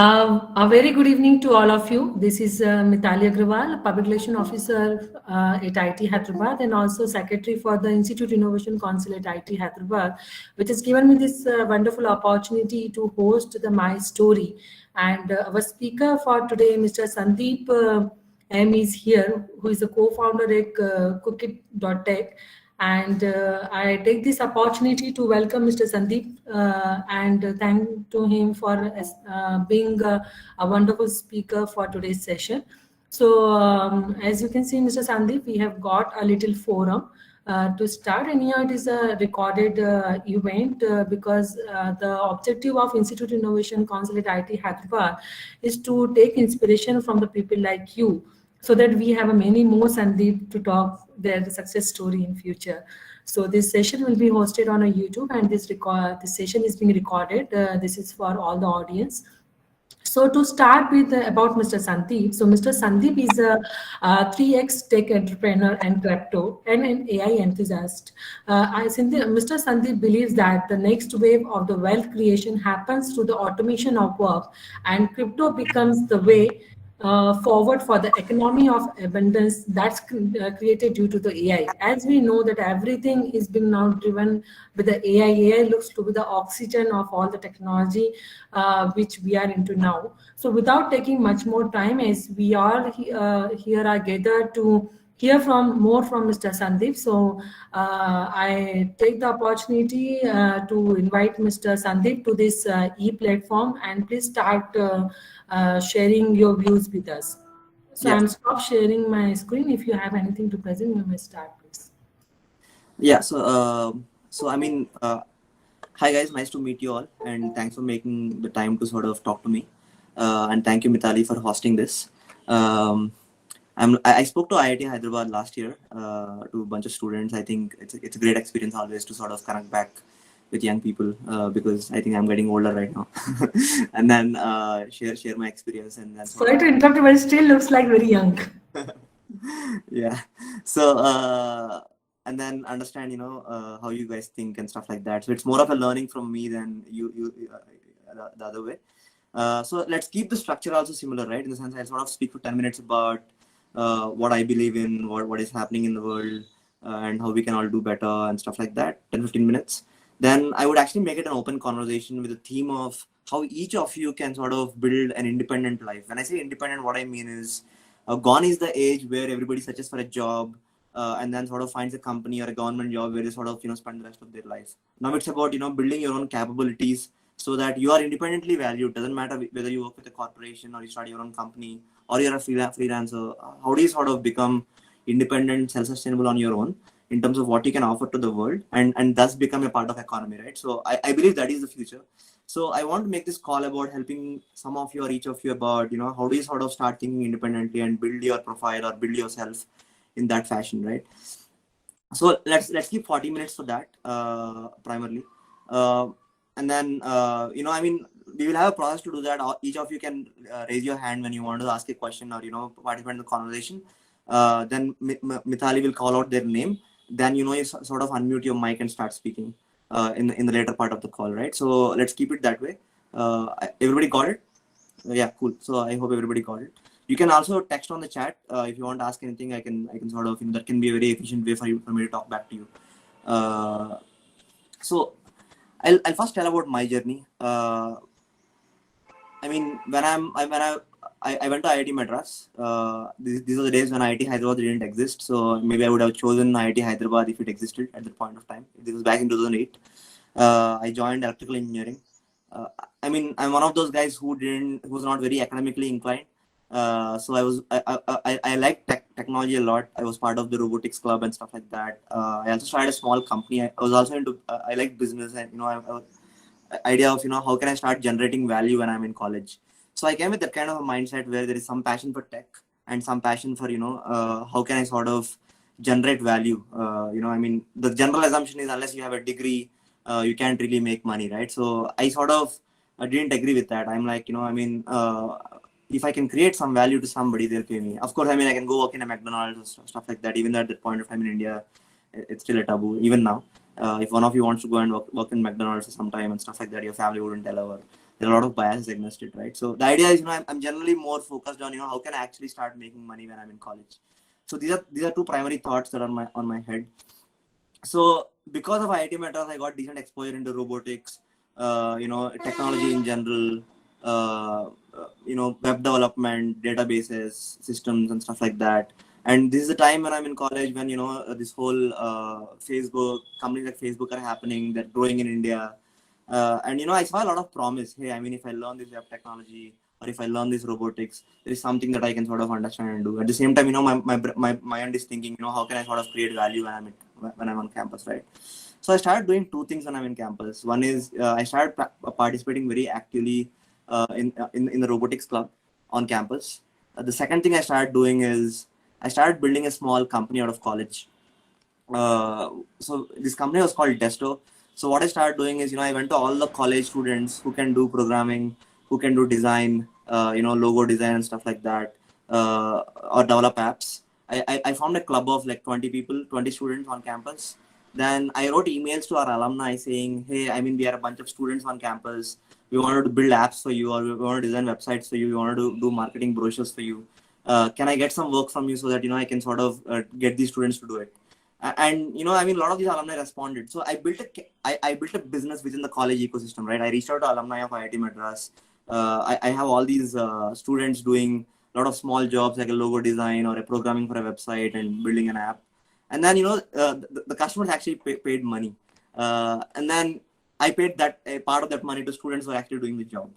A very good evening to all of you. This is Mitali Agrawal, Public Relation Officer at IT Hyderabad and also Secretary for the Institute Innovation Council at IT Hyderabad, which has given me this wonderful opportunity to host the My Story. And our speaker for today, Mr. Sandeep M, is here, who is the co-founder at Cokit.tech. And I take this opportunity to welcome Mr. Sandeep and thank to him for being a wonderful speaker for today's session. So, as you can see, Mr. Sandeep, we have got a little forum to start, and here it is a recorded event because the objective of Institute Innovation Council at IT Hyderabad is to take inspiration from the people like you, so that we have a many more Sandeep to talk their success story in future. So this session will be hosted on a YouTube, and this session is being recorded. This is for all the audience. So to start with about Mr. Sandeep, so Mr. Sandeep is a 3x tech entrepreneur and crypto and an AI enthusiast. Mr. Sandeep believes that the next wave of the wealth creation happens through the automation of work, and crypto becomes the way forward for the economy of abundance that's created due to the AI. As we know that everything is being now driven with the AI. AI looks to be the oxygen of all the technology which we are into now. So without taking much more time, as we all here are gathered to hear from Mr. Sandeep. So I take the opportunity to invite Mr. Sandeep to this e-platform, and please start sharing your views with us. So Yes. I'm stop sharing my screen. If you have anything to present, you may start, please. Yeah. Hi guys, nice to meet you all, and thanks for making the time to sort of talk to me. And thank you, Mitali, for hosting this. I spoke to IIT Hyderabad last year to a bunch of students. I think it's a great experience always to sort of connect back with young people because I think I'm getting older right now, and then share my experience and then. Sorry to interrupt, but it still looks like very young. Yeah. So and then understand how you guys think and stuff like that. So it's more of a learning from me than you the other way. So let's keep the structure also similar, right? In the sense, I'll sort of speak for 10 minutes about what I believe in, what is happening in the world, and how we can all do better and stuff like that. 10-15 minutes. Then I would actually make it an open conversation with the theme of how each of you can sort of build an independent life. When I say independent, what I mean is gone is the age where everybody searches for a job and then sort of finds a company or a government job where they sort of spend the rest of their life. Now it's about building your own capabilities so that you are independently valued. Doesn't matter whether you work with a corporation or you start your own company or you're a freelancer. How do you sort of become independent, self-sustainable on your own in terms of what you can offer to the world and thus become a part of economy, right? So I believe that is the future. So I want to make this call about helping some of you or each of you about, how do you sort of start thinking independently and build your profile or build yourself in that fashion, right? So let's keep 40 minutes for that primarily. And then, we will have a process to do that. Each of you can raise your hand when you want to ask a question or, participate in the conversation. Then Mithali will call out their name. Then, you sort of unmute your mic and start speaking in the later part of the call, right? So let's keep it that way. Everybody got it? Yeah, cool. So I hope everybody got it. You can also text on the chat if you want to ask anything. I can sort of, that can be a very efficient way for me to talk back to you. So I'll first tell about my journey. When I went to IIT Madras. These are the days when IIT Hyderabad didn't exist. So maybe I would have chosen IIT Hyderabad if it existed at that point of time. This was back in 2008. I joined electrical engineering. I'm one of those guys who was not very academically inclined. So I like technology a lot. I was part of the robotics club and stuff like that. I also started a small company. I was also into I like business and idea of how can I start generating value when I'm in college. So I came with that kind of a mindset where there is some passion for tech and some passion for how can I sort of generate value. The general assumption is unless you have a degree, you can't really make money, right? So I sort of didn't agree with that. I'm like, if I can create some value to somebody, they'll pay me. Of course, I can go work in a McDonald's or stuff like that. Even at that point of time in India, it's still a taboo. Even now, if one of you wants to go and work in McDonald's sometime and stuff like that, your family wouldn't allow. there are a lot of biases against it, right? So the idea is, I'm generally more focused on, how can I actually start making money when I'm in college. So these are two primary thoughts that are on my head. So because of IIT Madras, I got decent exposure into robotics, technology in general, web development, databases, systems, and stuff like that. And this is the time when I'm in college when, this whole Facebook, companies like Facebook are happening, they're growing in India. And, I saw a lot of promise. Hey, I mean, if I learn this web technology or if I learn this robotics, there is something that I can sort of understand and do. At the same time, my mind is thinking, how can I sort of create value when I'm on campus, right? So I started doing two things when I'm in campus. One is I started participating very actively in the robotics club on campus. The second thing I started doing is I started building a small company out of college. So this company was called Desto. So what I started doing is, I went to all the college students who can do programming, who can do design, logo design and stuff like that, or develop apps. I formed a club of like 20 people, 20 students on campus. Then I wrote emails to our alumni saying, hey, I mean, we are a bunch of students on campus. We wanted to build apps for you, or we want to design websites for you. We wanted to do marketing brochures for you. Can I get some work from you so that, I can sort of get these students to do it? And a lot of these alumni responded. So I built a business within the college ecosystem, right? I reached out to alumni of IIT Madras. I have all these students doing a lot of small jobs like a logo design or a programming for a website and building an app. And then the customers actually paid money, and then I paid that a part of that money to students who are actually doing the job.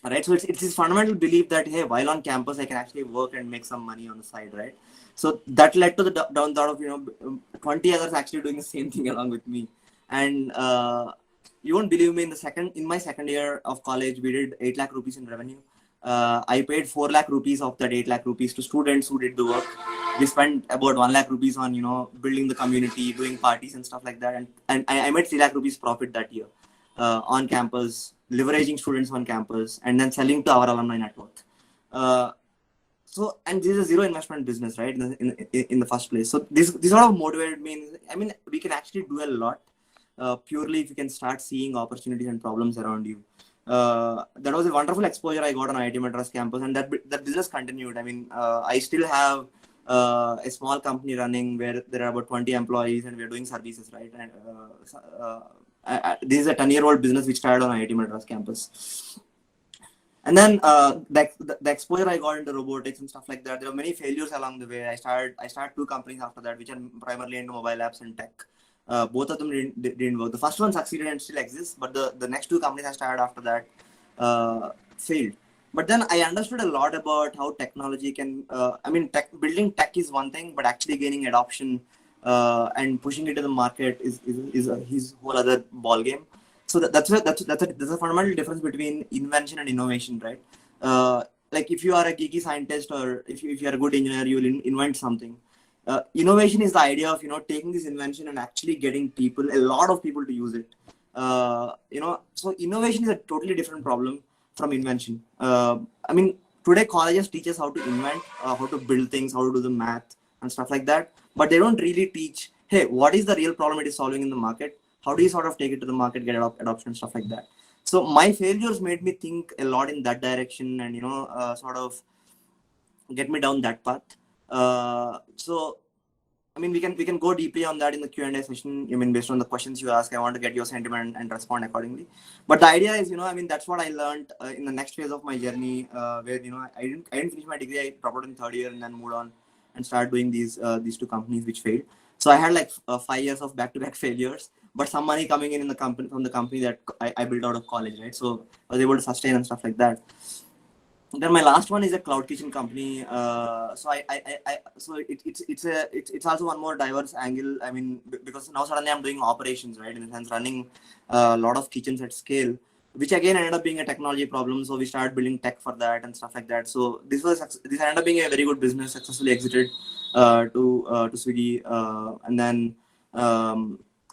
Right, so it's this fundamental belief that, hey, while on campus I can actually work and make some money on the side, right? So that led to the down thought of 20 others actually doing the same thing along with me. And you won't believe me, in my second year of college we did 8 lakh rupees in revenue. I paid 4 lakh rupees of that 8 lakh rupees to students who did the work. We spent about 1 lakh rupees on building the community, doing parties and stuff like that, and I made 3 lakh rupees profit that year on campus, leveraging students on campus, and then selling to our alumni network. And this is a zero investment business, right? In the first place. So this sort of motivated me. I mean, we can actually do a lot purely if you can start seeing opportunities and problems around you. That was a wonderful exposure I got on IIT Madras campus, and that business continued. I mean, I still have a small company running where there are about 20 employees, and we're doing services, right? And this is a 10-year-old business which started on IIT Madras campus. And then the exposure I got into robotics and stuff like that, there were many failures along the way. I started 2 companies after that, which are primarily into mobile apps and tech. Both of them didn't work. The first one succeeded and still exists, but the next 2 companies I started after that failed. But then I understood a lot about how technology can, building tech is one thing, but actually gaining adoption and pushing it to the market is his whole other ball game. So that's a fundamental difference between invention and innovation, right? Like if you are a geeky scientist or if you are a good engineer, you will invent something. Innovation is the idea of taking this invention and actually getting a lot of people to use it. So innovation is a totally different problem from invention. Today colleges teach us how to invent, how to build things, how to do the math and stuff like that, but they don't really teach, hey, what is the real problem it is solving in the market? How do you sort of take it to the market, get adoption, stuff like that? So my failures made me think a lot in that direction, and sort of get me down that path. So we can go deeply on that in the Q&A session. Based on the questions you ask, I want to get your sentiment and respond accordingly. But the idea is, that's what I learned in the next phase of my journey, where I didn't finish my degree. I dropped out in third year and then moved on and started doing these 2 companies which failed. So I had like 5 years of back-to-back failures, but some money coming in the company from the company that I built out of college, right? So I was able to sustain and stuff like that. Then my last one is a cloud kitchen company. So it's also one more diverse angle. Because now suddenly I'm doing operations, right? In the sense running a lot of kitchens at scale, which again ended up being a technology problem. So we started building tech for that and stuff like that. So this ended up being a very good business, successfully exited to Swiggy, and then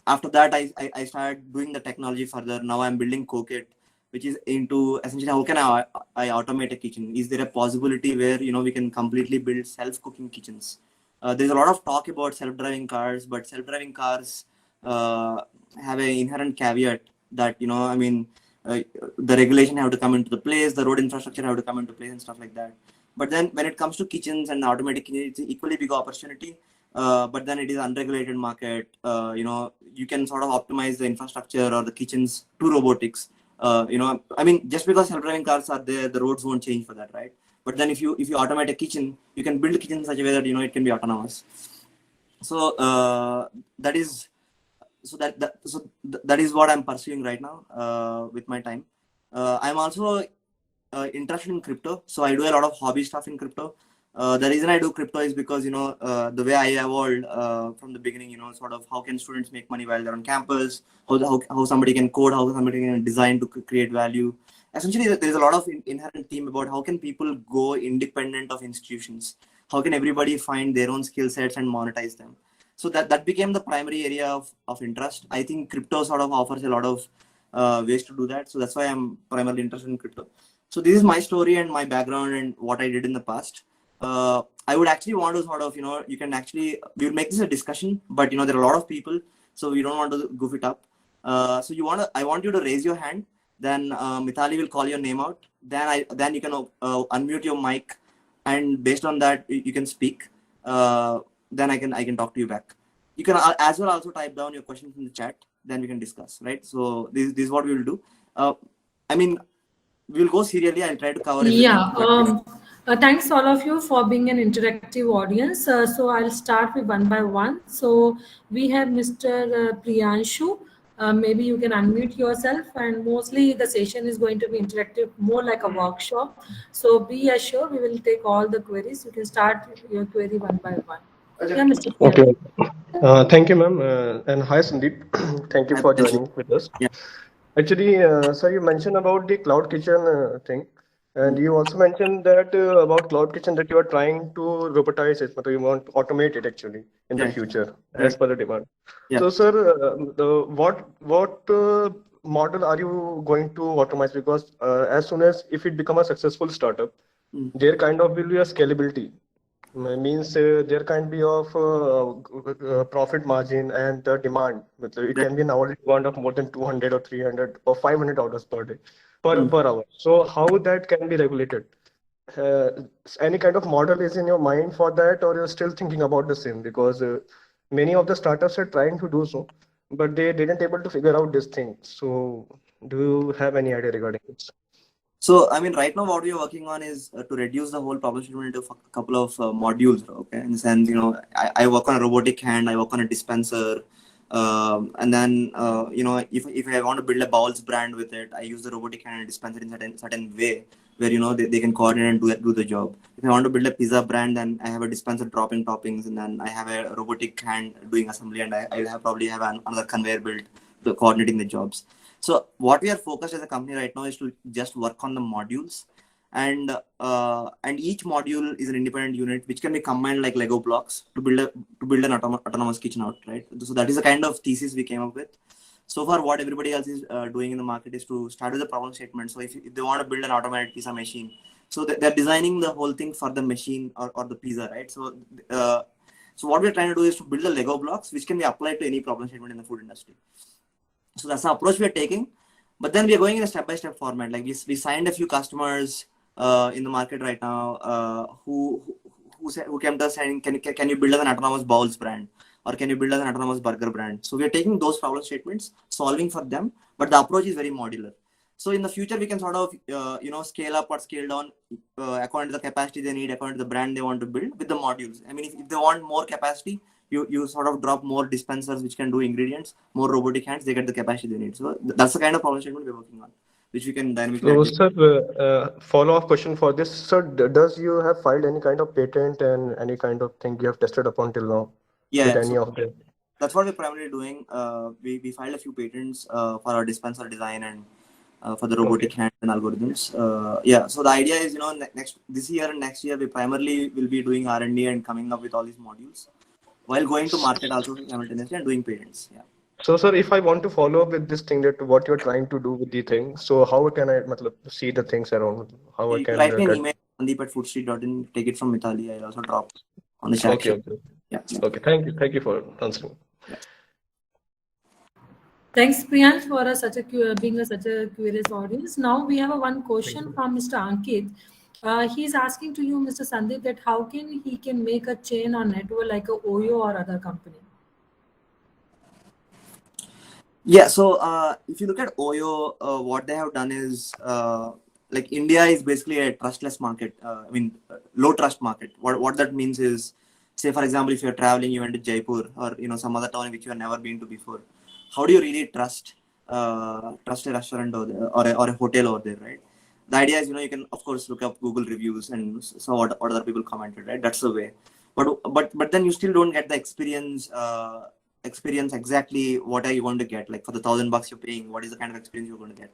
after that I started doing the technology further. Now I'm building Cokit, which is into essentially how can I automate a kitchen? Is there a possibility where we can completely build self-cooking kitchens? There's a lot of talk about self-driving cars, but self-driving cars have an inherent caveat that the regulation have to come into the place, the road infrastructure have to come into place and stuff like that. But then when it comes to kitchens and automatic kitchens, it's an equally big opportunity. But then it is unregulated market. You can sort of optimize the infrastructure or the kitchens to robotics. I mean, just because self-driving cars are there, the roads won't change for that, right? But then if you automate a kitchen, you can build a kitchen in such a way that it can be autonomous. So that is what I'm pursuing right now with my time. I'm also interested in crypto, so I do a lot of hobby stuff in crypto. The reason I do crypto is because the way I evolved from the beginning, sort of how can students make money while they're on campus, how somebody can code, how somebody can design to create value. Essentially, there's a lot of inherent theme about how can people go independent of institutions, how can everybody find their own skill sets and monetize them. So that became the primary area of interest. I think crypto sort of offers a lot of ways to do that. So that's why I'm primarily interested in crypto. So this is my story and my background and what I did in the past. I would actually want to sort of, you can actually, we'll make this a discussion, but there are a lot of people, so we don't want to goof it up. So I want you to raise your hand. Then Mithali will call your name out. Then you can unmute your mic, and based on that you can speak. Then I can talk to you back. You can as well also type down your questions in the chat. Then we can discuss, right? So this is what we will do. I mean, we will go serially. I'll try to cover everything. Yeah. Thanks all of you for being an interactive audience. So I'll start with one by one. So we have Mr. Priyanshu. Maybe you can unmute yourself, and mostly the session is going to be interactive, more like a workshop. So be assured we will take all the queries. You can start your query one by one. Yeah, Mr. Priyanshu. Okay. Thank you, ma'am. And hi, Sandeep. Thank you for joining with us. Yeah. Actually, sir, you mentioned about the cloud kitchen thing. And you also mentioned that about cloud kitchen that you are trying to robotize it, but you want to automate it actually in the Right. future Right. as per the demand. Yeah. So, sir, what model are you going to automate? Because as soon as if it become a successful startup, there kind of will be a scalability. Means there can be of profit margin and the demand. It can be an hourly demand of more than 200 or 300 or 500 orders per day, per hour. So how that can be regulated? Any kind of model is in your mind for that, or you're still thinking about the same? Because many of the startups are trying to do so, but they didn't able to figure out this thing. So do you have any idea regarding this? So, I mean, right now what we are working on is to reduce the whole problem statement into a couple of modules, okay? In the sense, I work on a robotic hand, I work on a dispenser, and then, if I want to build a bowls brand with it, I use the robotic hand and dispenser in certain way where, they can coordinate and do the job. If I want to build a pizza brand, then I have a dispenser dropping toppings, and then I have a robotic hand doing assembly, and I probably have another conveyor belt to coordinating the jobs. So what we are focused as a company right now is to just work on the modules, and each module is an independent unit which can be combined like Lego blocks to build an autonomous kitchen out, right? So that is the kind of thesis we came up with. So far, what everybody else is doing in the market is to start with the problem statement. So if they want to build an automated pizza machine, so they're designing the whole thing for the machine or the pizza, right? So what we're trying to do is to build the Lego blocks which can be applied to any problem statement in the food industry. So that's the approach we're taking, but then we are going in a step-by-step format. Like we signed a few customers in the market right now who came to us saying, can you build us an autonomous bowls brand, or can you build us an autonomous burger brand? So we are taking those problem statements, solving for them, but the approach is very modular. So in the future, we can sort of scale up or scale down according to the capacity they need, according to the brand they want to build with the modules. I mean, if they want more capacity, you sort of drop more dispensers which can do ingredients, more robotic hands, they get the capacity they need. So that's the kind of problem statement we're working on, which we can dynamically. So, sir, follow-up question for this. Sir, does you have filed any kind of patent and any kind of thing you have tested upon till now with any of them? That's what we're primarily doing. We filed a few patents for our dispenser design and for the robotic hand and algorithms. So the idea is, this year and next year, we primarily will be doing R&D and coming up with all these modules, while going to market also simultaneously and doing patents. Yeah. So, sir, if I want to follow up with this thing, that what you're trying to do with the thing, so how can I see the things around? How I can write me an email, sandeep@foodstreet.in, take it from Mithali. I'll also drop on the chat. Okay. Yeah. Okay. Thank you for answering. Yeah. Thanks, Priyansh, for such a curious audience. Now we have one question from Mr. Ankit. He's asking to you, Mr. Sandeep, that how he can make a chain or network like a Oyo or other company. Yeah, so if you look at Oyo, what they have done is like India is basically a trustless market. Low trust market. What that means is, say for example, if you're traveling, you went to Jaipur or some other town which you have never been to before. How do you really trust a restaurant or a hotel over there, right? The idea is, you can of course look up Google reviews and so what other people commented, right? That's the way. But then you still don't get the experience exactly what are you going to get. Like for the $1,000 you're paying, what is the kind of experience you're going to get?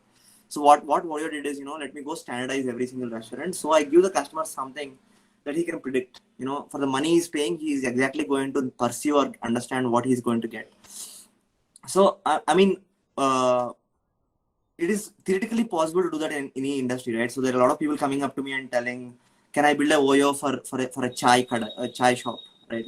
So what Warrior did is, let me go standardize every single restaurant. So I give the customer something that he can predict. For the money he's paying, he's exactly going to pursue or understand what he's going to get. So it is theoretically possible to do that in any industry, right? So there are a lot of people coming up to me and telling, can I build a Oyo for a chai shop, right?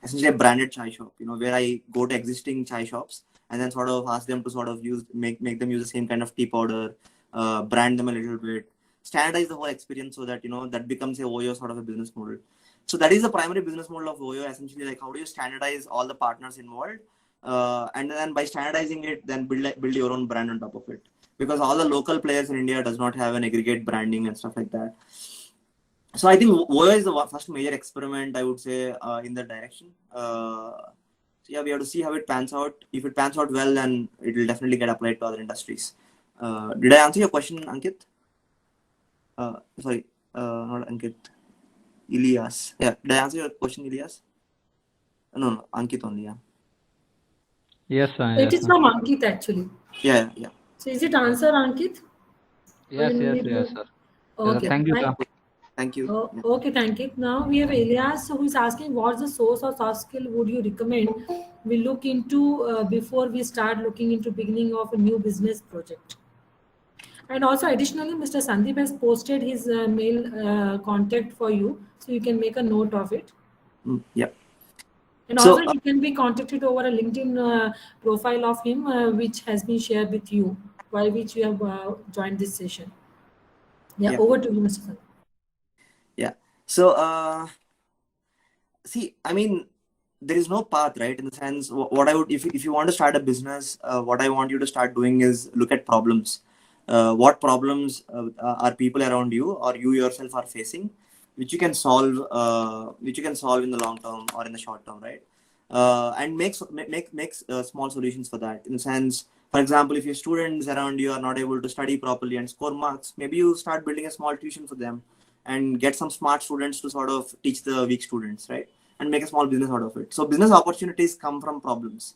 Essentially a branded chai shop, where I go to existing chai shops and then sort of ask them to sort of make them use the same kind of tea powder, brand them a little bit, standardize the whole experience so that, that becomes a Oyo sort of a business model. So that is the primary business model of Oyo, essentially, like how do you standardize all the partners involved? And then by standardizing it, then build your own brand on top of it. Because all the local players in India does not have an aggregate branding and stuff like that. So I think Oyo is the first major experiment, I would say, in that direction. So yeah, we have to see how it pans out. If it pans out well, then it will definitely get applied to other industries. Did I answer your question, Ankit? Sorry, not Ankit. Ilyas. Yeah, did I answer your question, Ilyas? No, Ankit only, yeah. Yes, sir. It is from Ankit actually. Yeah. So is it answer, Ankit? Yes, sir. Okay. Thank you, sir. Thank you. Oh, okay, thank you. Now we have Elias who is asking, what's the source or soft skill would you recommend we look into before we start looking into beginning of a new business project? And also additionally, Mr. Sandeep has posted his mail contact for you, so you can make a note of it. Yeah. And also he can be contacted over a LinkedIn profile of him, which has been shared with you, by which you have joined this session. Yeah, over to you, Mr. Sandeep. Yeah. So, see, there is no path, right? In the sense, what I would, if you want to start a business, what I want you to start doing is look at problems. What problems are people around you or you yourself are facing, which you can solve in the long term or in the short term, right? And make small solutions for that. In the sense, for example, if your students around you are not able to study properly and score marks, maybe you start building a small tuition for them and get some smart students to sort of teach the weak students, right? And make a small business out of it. So business opportunities come from problems,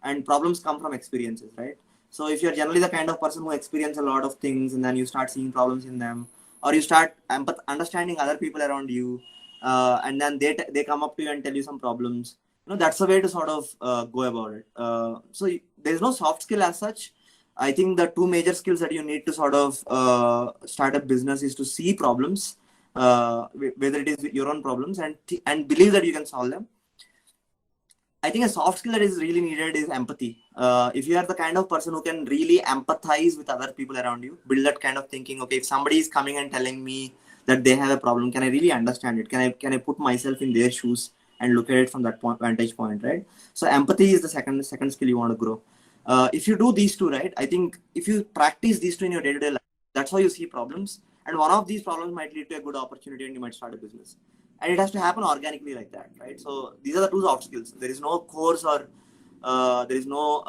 and problems come from experiences, right? So if you're generally the kind of person who experience a lot of things and then you start seeing problems in them, or you start understanding other people around you, and then they come up to you and tell you some problems, that's the way to sort of go about it. So there's no soft skill as such. I think the two major skills that you need to sort of start a business is to see problems, whether it is your own problems, and believe that you can solve them. I think a soft skill that is really needed is empathy. If you are the kind of person who can really empathize with other people around you, build that kind of thinking. Okay, if somebody is coming and telling me that they have a problem, can I really understand it? Can I put myself in their shoes and look at it from that vantage point, right? So empathy is the second skill you want to grow. If you do these two, right, I think if you practice these two in your day-to-day life, that's how you see problems. And one of these problems might lead to a good opportunity and you might start a business. And it has to happen organically like that, right? So these are the two soft skills. There is no course or there is no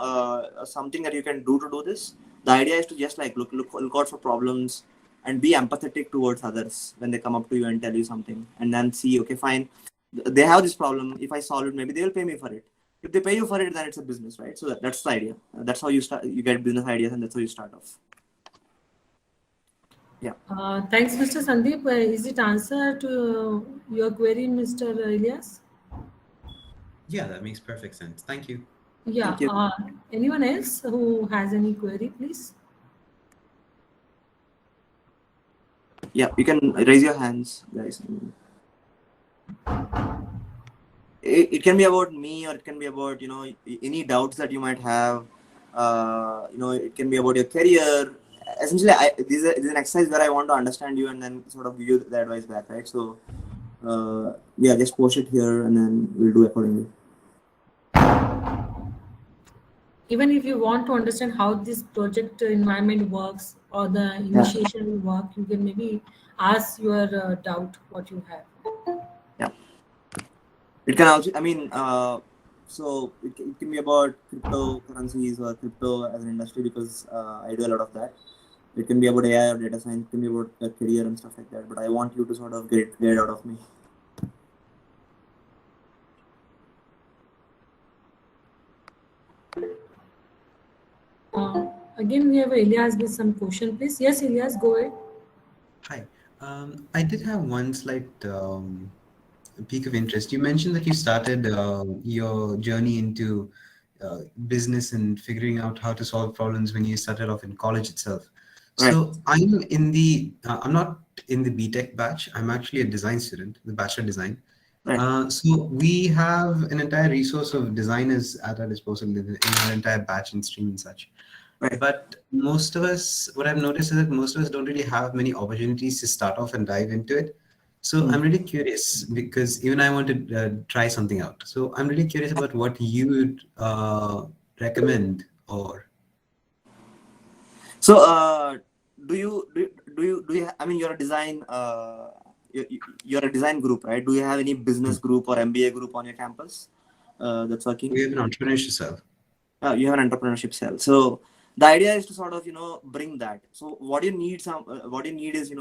something that you can do to do this. The idea is to just like look out for problems and be empathetic towards others when they come up to you and tell you something, and then see, okay, fine, they have this problem. If I solve it, maybe they will pay me for it. If they pay you for it, then it's a business, right? So that's the idea. That's how you start. You get business ideas, and that's how you start off. Yeah. Thanks, Mr. Sandeep. Is it answer to your query, Mr. Ilyas? Yeah, that makes perfect sense. Thank you. Yeah. Thank you. Anyone else who has any query, please? Yeah, you can raise your hands, guys. It can be about me, or it can be about any doubts that you might have, it can be about your career. Essentially, this is an exercise where I want to understand you and then sort of give you the advice back, right? So, just post it here and then we'll do accordingly. Even if you want to understand how this project environment works or the initiation will work, you can maybe ask your doubt what you have. Yeah. It can also, so it can be about cryptocurrencies or crypto as an industry because I do a lot of that. It can be about AI or data science. It can be about career and stuff like that. But I want you to sort of get it out of me. Again, we have Elias with some question, please. Yes, Elias, go ahead. Hi. I did have one slight peak of interest. You mentioned that you started your journey into business and figuring out how to solve problems when you started off in college itself. Right. So I'm in the I'm not in the BTech batch. I'm actually a design student, the Bachelor Design. Right. So we have an entire resource of designers at our disposal in our entire batch and stream and such. Right. But most of us, what I've noticed is that most of us don't really have many opportunities to start off and dive into it. So I'm really curious because even I want to try something out. So I'm really curious about what you would recommend or. So, do you? I mean, you're a design. You're a design group, right? Do you have any business group or MBA group on your campus that's working? We have an entrepreneurship cell. You have an entrepreneurship cell. So the idea is to sort of bring that. So what you need is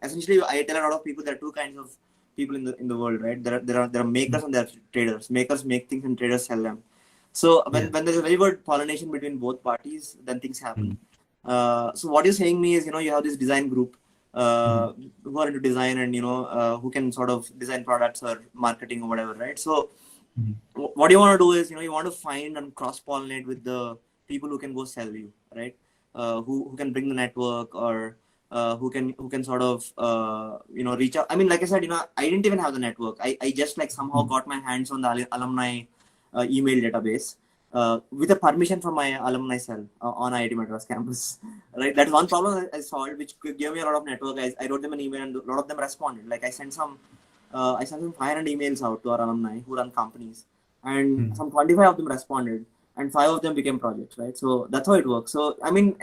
essentially I tell a lot of people there are two kinds of people in the world, right? There are makers and there are traders. Makers make things and traders sell them. So when there's a very good pollination between both parties, then things happen. So what you're saying me is you have this design group who are into design and who can sort of design products or marketing or whatever, right? So what you want to do is you want to find and cross pollinate with the people who can go sell you, right? Who can bring the network or who can sort of reach out. I mean, like I said, I didn't even have the network. I just somehow got my hands on the alumni email database with a permission from my alumni cell on IIT Madras campus, right? That's one problem I solved, which gave me a lot of network. I wrote them an email and a lot of them responded. I sent some 500 emails out to our alumni who run companies, and some 25 of them responded, and 5 of them became projects, right? So that's how it works. So I mean,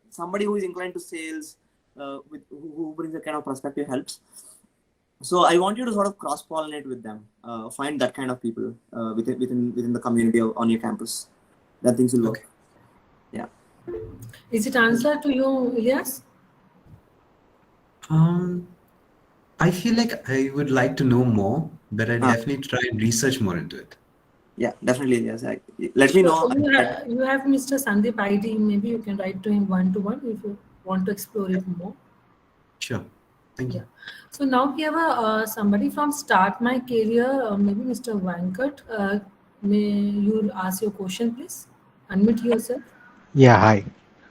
somebody who is inclined to sales, who brings a kind of perspective helps. So I want you to sort of cross pollinate with them, find that kind of people within the community on your campus. That things will work. Yeah. Is it answer to you, Elias? I feel like I would like to know more, but I definitely try and research more into it. Yeah, definitely. Yes. Let me know. You have Mr. Sandeep ID. Maybe you can write to him one-to-one if you want to explore it more. Sure. Thank you. So now we have somebody from Start My Career, maybe Mr. Venkat. May you ask your question, please? Unmute yourself. Yeah, hi.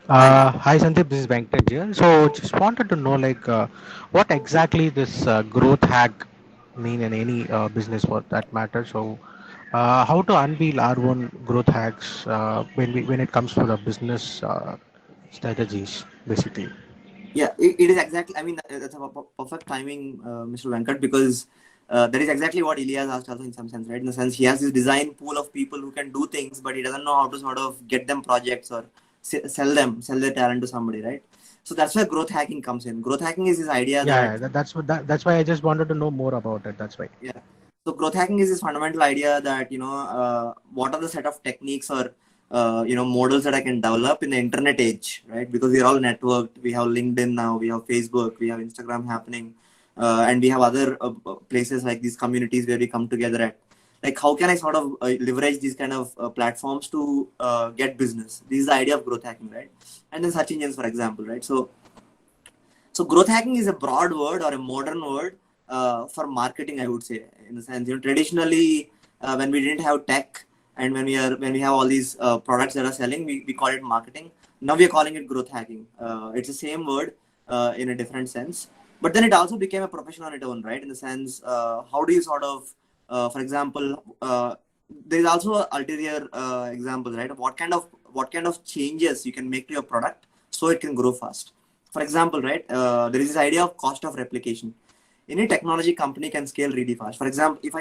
Hi Sandeep, this is Venkat here. So just wanted to know what exactly this growth hack mean in any business for that matter. So how to unveil our own growth hacks when it comes to the business strategies, basically. Yeah, it is exactly. I mean, that's a perfect timing, Mr. Venkat, because that is exactly what Elias asked also in some sense, right? In the sense he has this design pool of people who can do things, but he doesn't know how to sort of get them projects or sell their talent to somebody, right? So that's where growth hacking comes in. Growth hacking is this idea that's why I just wanted to know more about it. That's why. Yeah. So growth hacking is this fundamental idea that what are the set of techniques or models that I can develop in the internet age, right? Because we're all networked. We have LinkedIn now, we have Facebook, we have Instagram happening, and we have other places like these communities where we come together at. How can I sort of leverage these kind of platforms to get business? This is the idea of growth hacking, right? And then search engines, for example, right? So growth hacking is a broad word or a modern word for marketing, I would say, in the sense, traditionally when we didn't have tech and when we have all these products that are selling, we call it marketing. Now we are calling it growth hacking. It's the same word in a different sense, but then it also became a profession on its own, right? In the sense, how do you sort of, for example, there is also ulterior examples, right? What kind of what kind of changes you can make to your product so it can grow fast. For example, right, there is this idea of cost of replication. Any technology company can scale really fast. For example, if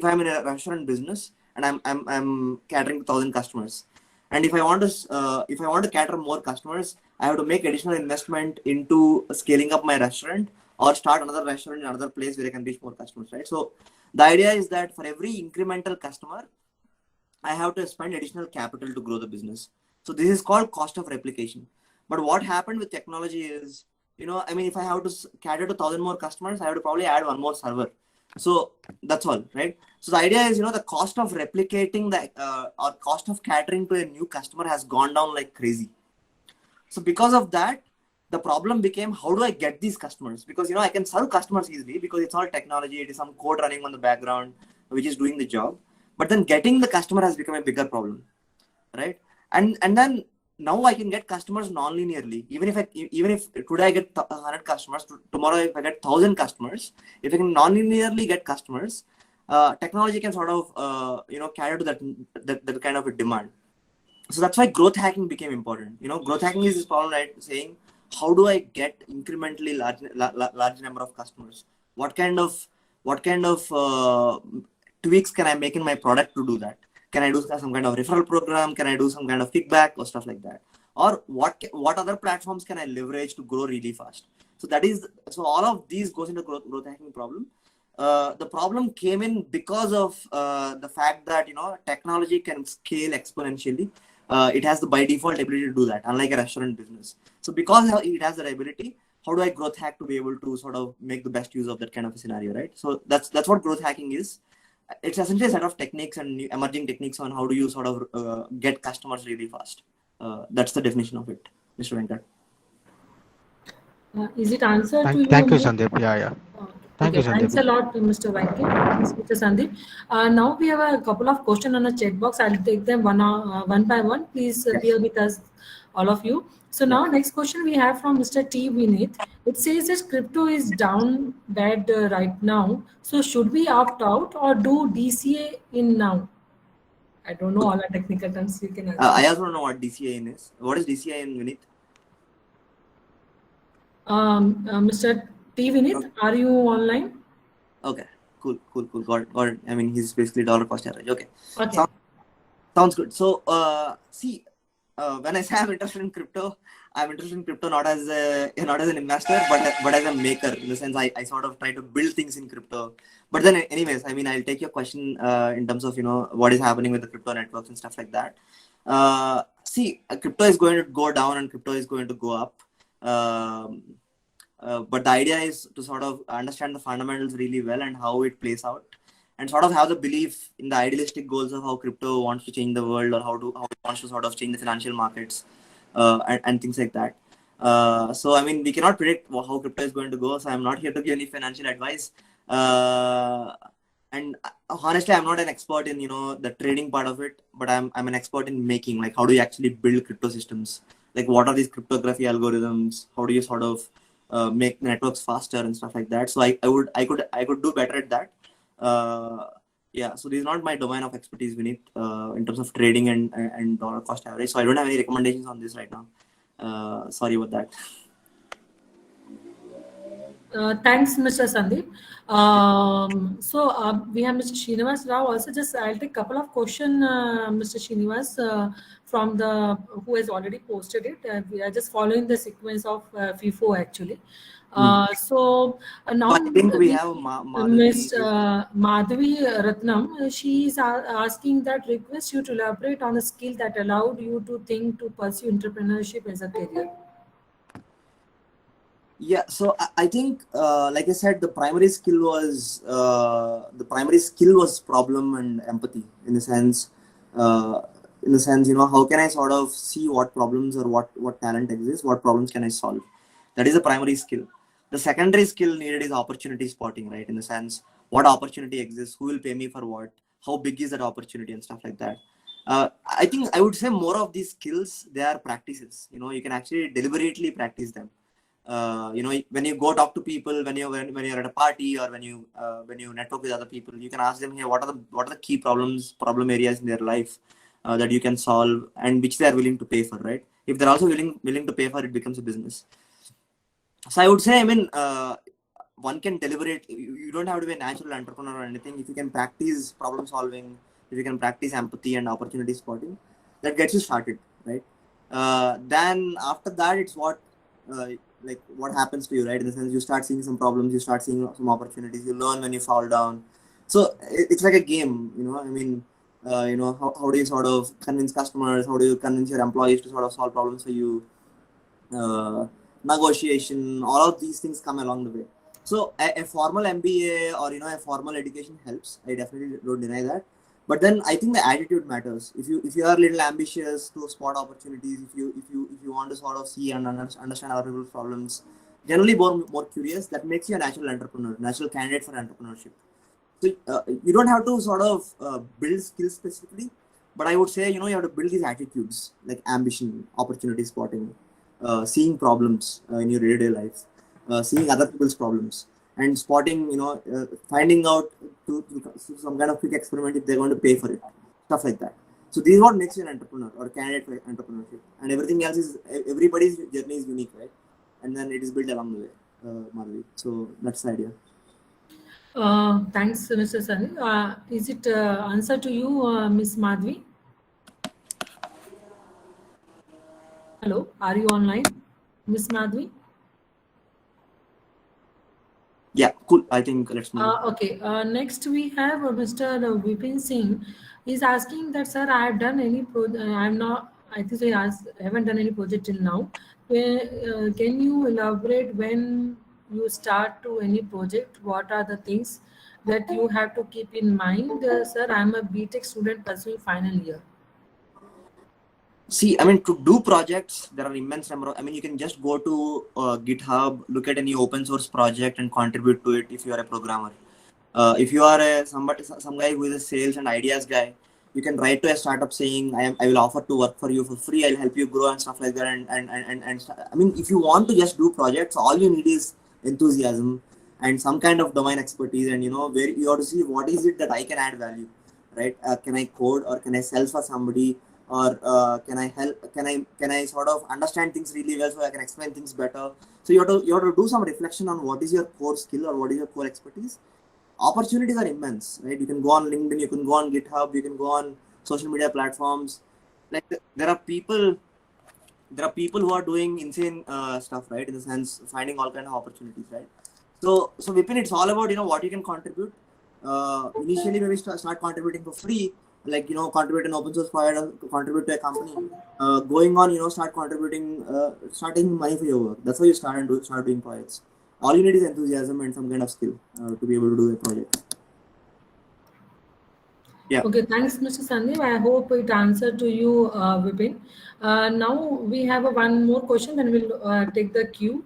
I'm in a restaurant business and I'm catering 1,000 customers, and if I want to cater more customers, I have to make additional investment into scaling up my restaurant or start another restaurant in another place where I can reach more customers, right? So the idea is that for every incremental customer, I have to spend additional capital to grow the business. So this is called cost of replication. But what happened with technology is, if I have to cater to 1,000 more customers, I have to probably add one more server. So that's all, right? So the idea is, the cost of replicating or cost of catering to a new customer has gone down like crazy. So because of that, the problem became, how do I get these customers? Because, I can serve customers easily because it's all technology. It is some code running on the background, which is doing the job. But then getting the customer has become a bigger problem, right? And then now I can get customers non-linearly. Even if today I get 100 customers, tomorrow if I get 1,000 customers, if I can non-linearly get customers, technology can sort of cater to that kind of a demand. So that's why growth hacking became important. Growth hacking is this problem, right? Saying, how do I get incrementally large number of customers? What kind of tweaks can I make in my product to do that? Can I do some kind of referral program? Can I do some kind of kickback or stuff like that? Or what other platforms can I leverage to grow really fast? So all of these goes into growth hacking problem. The problem came in because of the fact that technology can scale exponentially. It has the by default ability to do that, unlike a restaurant business. So because it has that ability, how do I growth hack to be able to sort of make the best use of that kind of a scenario, right? So that's what growth hacking is. It's essentially a set of techniques and new emerging techniques on how do you sort of get customers really fast. That's the definition of it, Mr. Venkat. Is it answer to you? Thank you, Sandeep. Yeah. Thank Okay, you, thanks a Sandeep. lot, Mr. Venkat. Thanks, Mr. Sandeep. Now we have a couple of questions on the chat box. I'll take them one by one. Please bear with us, all of you. So now next question we have from Mr. T. Vinith. It says that crypto is down bad right now. So should we opt out or do DCA in now? I don't know all the technical terms. You can answer. I also don't know what DCA in is. What is DCA in, Vinith? Mr. T. Vinith, are you online? Okay, cool. Got it. I mean, he's basically dollar cost average. Okay. Okay. Sounds good. So, when I say I'm interested in crypto not as an investor, but as a maker. In the sense, I sort of try to build things in crypto. But then, anyways, I mean, I'll take your question in terms of what is happening with the crypto networks and stuff like that. Crypto is going to go down and crypto is going to go up. But the idea is to sort of understand the fundamentals really well and how it plays out, and sort of have the belief in the idealistic goals of how crypto wants to change the world, or how it wants to sort of change the financial markets and things like that. So, I mean, we cannot predict how crypto is going to go. So I'm not here to give any financial advice. And honestly, I'm not an expert in the trading part of it, but I'm an expert in making, like, how do you actually build crypto systems? Like, what are these cryptography algorithms? How do you sort of make networks faster and stuff like that? So I could do better at that. So this is not my domain of expertise, Vinith, in terms of trading and dollar cost average. So I don't have any recommendations on this right now. Sorry about that. Thanks, Mr. Sandeep. We have Mr. Srinivas Rao also. I'll take a couple of questions, Mr. Srinivas, from who has already posted it. We are just following the sequence of FIFO actually. Now I think we have Ms. Madhavi Ratnam. She is asking that request you to elaborate on the skill that allowed you to think to pursue entrepreneurship as a career. Yeah, so I think, like I said, the primary skill was problem and empathy. In the sense, how can I sort of see what problems or what talent exists, what problems can I solve? That is the primary skill. The secondary skill needed is opportunity spotting, right? In the sense, what opportunity exists, who will pay me for what, how big is that opportunity, and stuff like that. I think I would say more of these skills, they are practices. You can actually deliberately practice them. When you go talk to people, when you're at a party, or when you network with other people, you can ask them, hey, what are the key problem areas in their life? that you can solve and which they are willing to pay for, right? If they're also willing to pay for it, becomes a business. So I would say, I mean, one can deliberate. You don't have to be a natural entrepreneur or anything. If you can practice problem solving, if you can practice empathy and opportunity spotting, that gets you started, right? Then after that, it's what happens to you, right? In the sense, you start seeing some problems, you start seeing some opportunities, you learn when you fall down. So it's like a game, I mean, how do you sort of convince customers? How do you convince your employees to sort of solve problems for you? Negotiation, all of these things come along the way. So a formal MBA or a formal education helps. I definitely don't deny that. But then I think the attitude matters. If you are a little ambitious to spot opportunities, if you want to sort of see and understand other people's problems, generally more curious, that makes you a natural entrepreneur, natural candidate for entrepreneurship. So you don't have to sort of build skills specifically, but I would say you have to build these attitudes like ambition, opportunity spotting, seeing problems in your day-to-day life, seeing other people's problems, and spotting, finding out to some kind of quick experiment if they're going to pay for it, stuff like that. So this is what makes you an entrepreneur or a candidate for entrepreneurship, and everything else is, everybody's journey is unique, right? And then it is built along the way, Madhavi. So that's the idea. Thanks, Mr. Sandeep. Is it answer to you, Miss Madhvi? Hello, are you online, Miss Madhvi? Yeah, cool. I think let's move. Okay. Next we have Mr. Vipin Singh. He's asking that, sir, I have done any I'm not. I think I haven't done any project till now. Can you elaborate when you start to any project? What are the things that you have to keep in mind, sir? I'm a BTech student pursuing final year. See, I mean, to do projects, there are immense number of, I mean, you can just go to GitHub, look at any open source project and contribute to it if you are a programmer. If you are some guy who is a sales and ideas guy, you can write to a startup saying, I will offer to work for you for free, I'll help you grow and stuff like that. And I mean, if you want to just do projects, all you need is enthusiasm and some kind of domain expertise, and where you have to see what is it that I can add value, right? Can I code, or can I sell for somebody? Or can I help? Can I sort of understand things really well so I can explain things better? So you have to do some reflection on what is your core skill or what is your core expertise. Opportunities are immense, right? You can go on LinkedIn, you can go on GitHub, you can go on social media platforms. Like there are people who are doing insane stuff, right? In the sense, finding all kind of opportunities, right? So Vipin, it's all about what you can contribute. Initially, maybe start contributing for free. Like contribute an open source provider, contribute to a company, going on start contributing, starting money for your work. That's how you start doing projects. All you need is enthusiasm and some kind of skill to be able to do a project. Yeah. Okay, thanks, Mr. Sandeep. I hope it answered to you, Vipin. Now we have one more question, then we'll take the queue.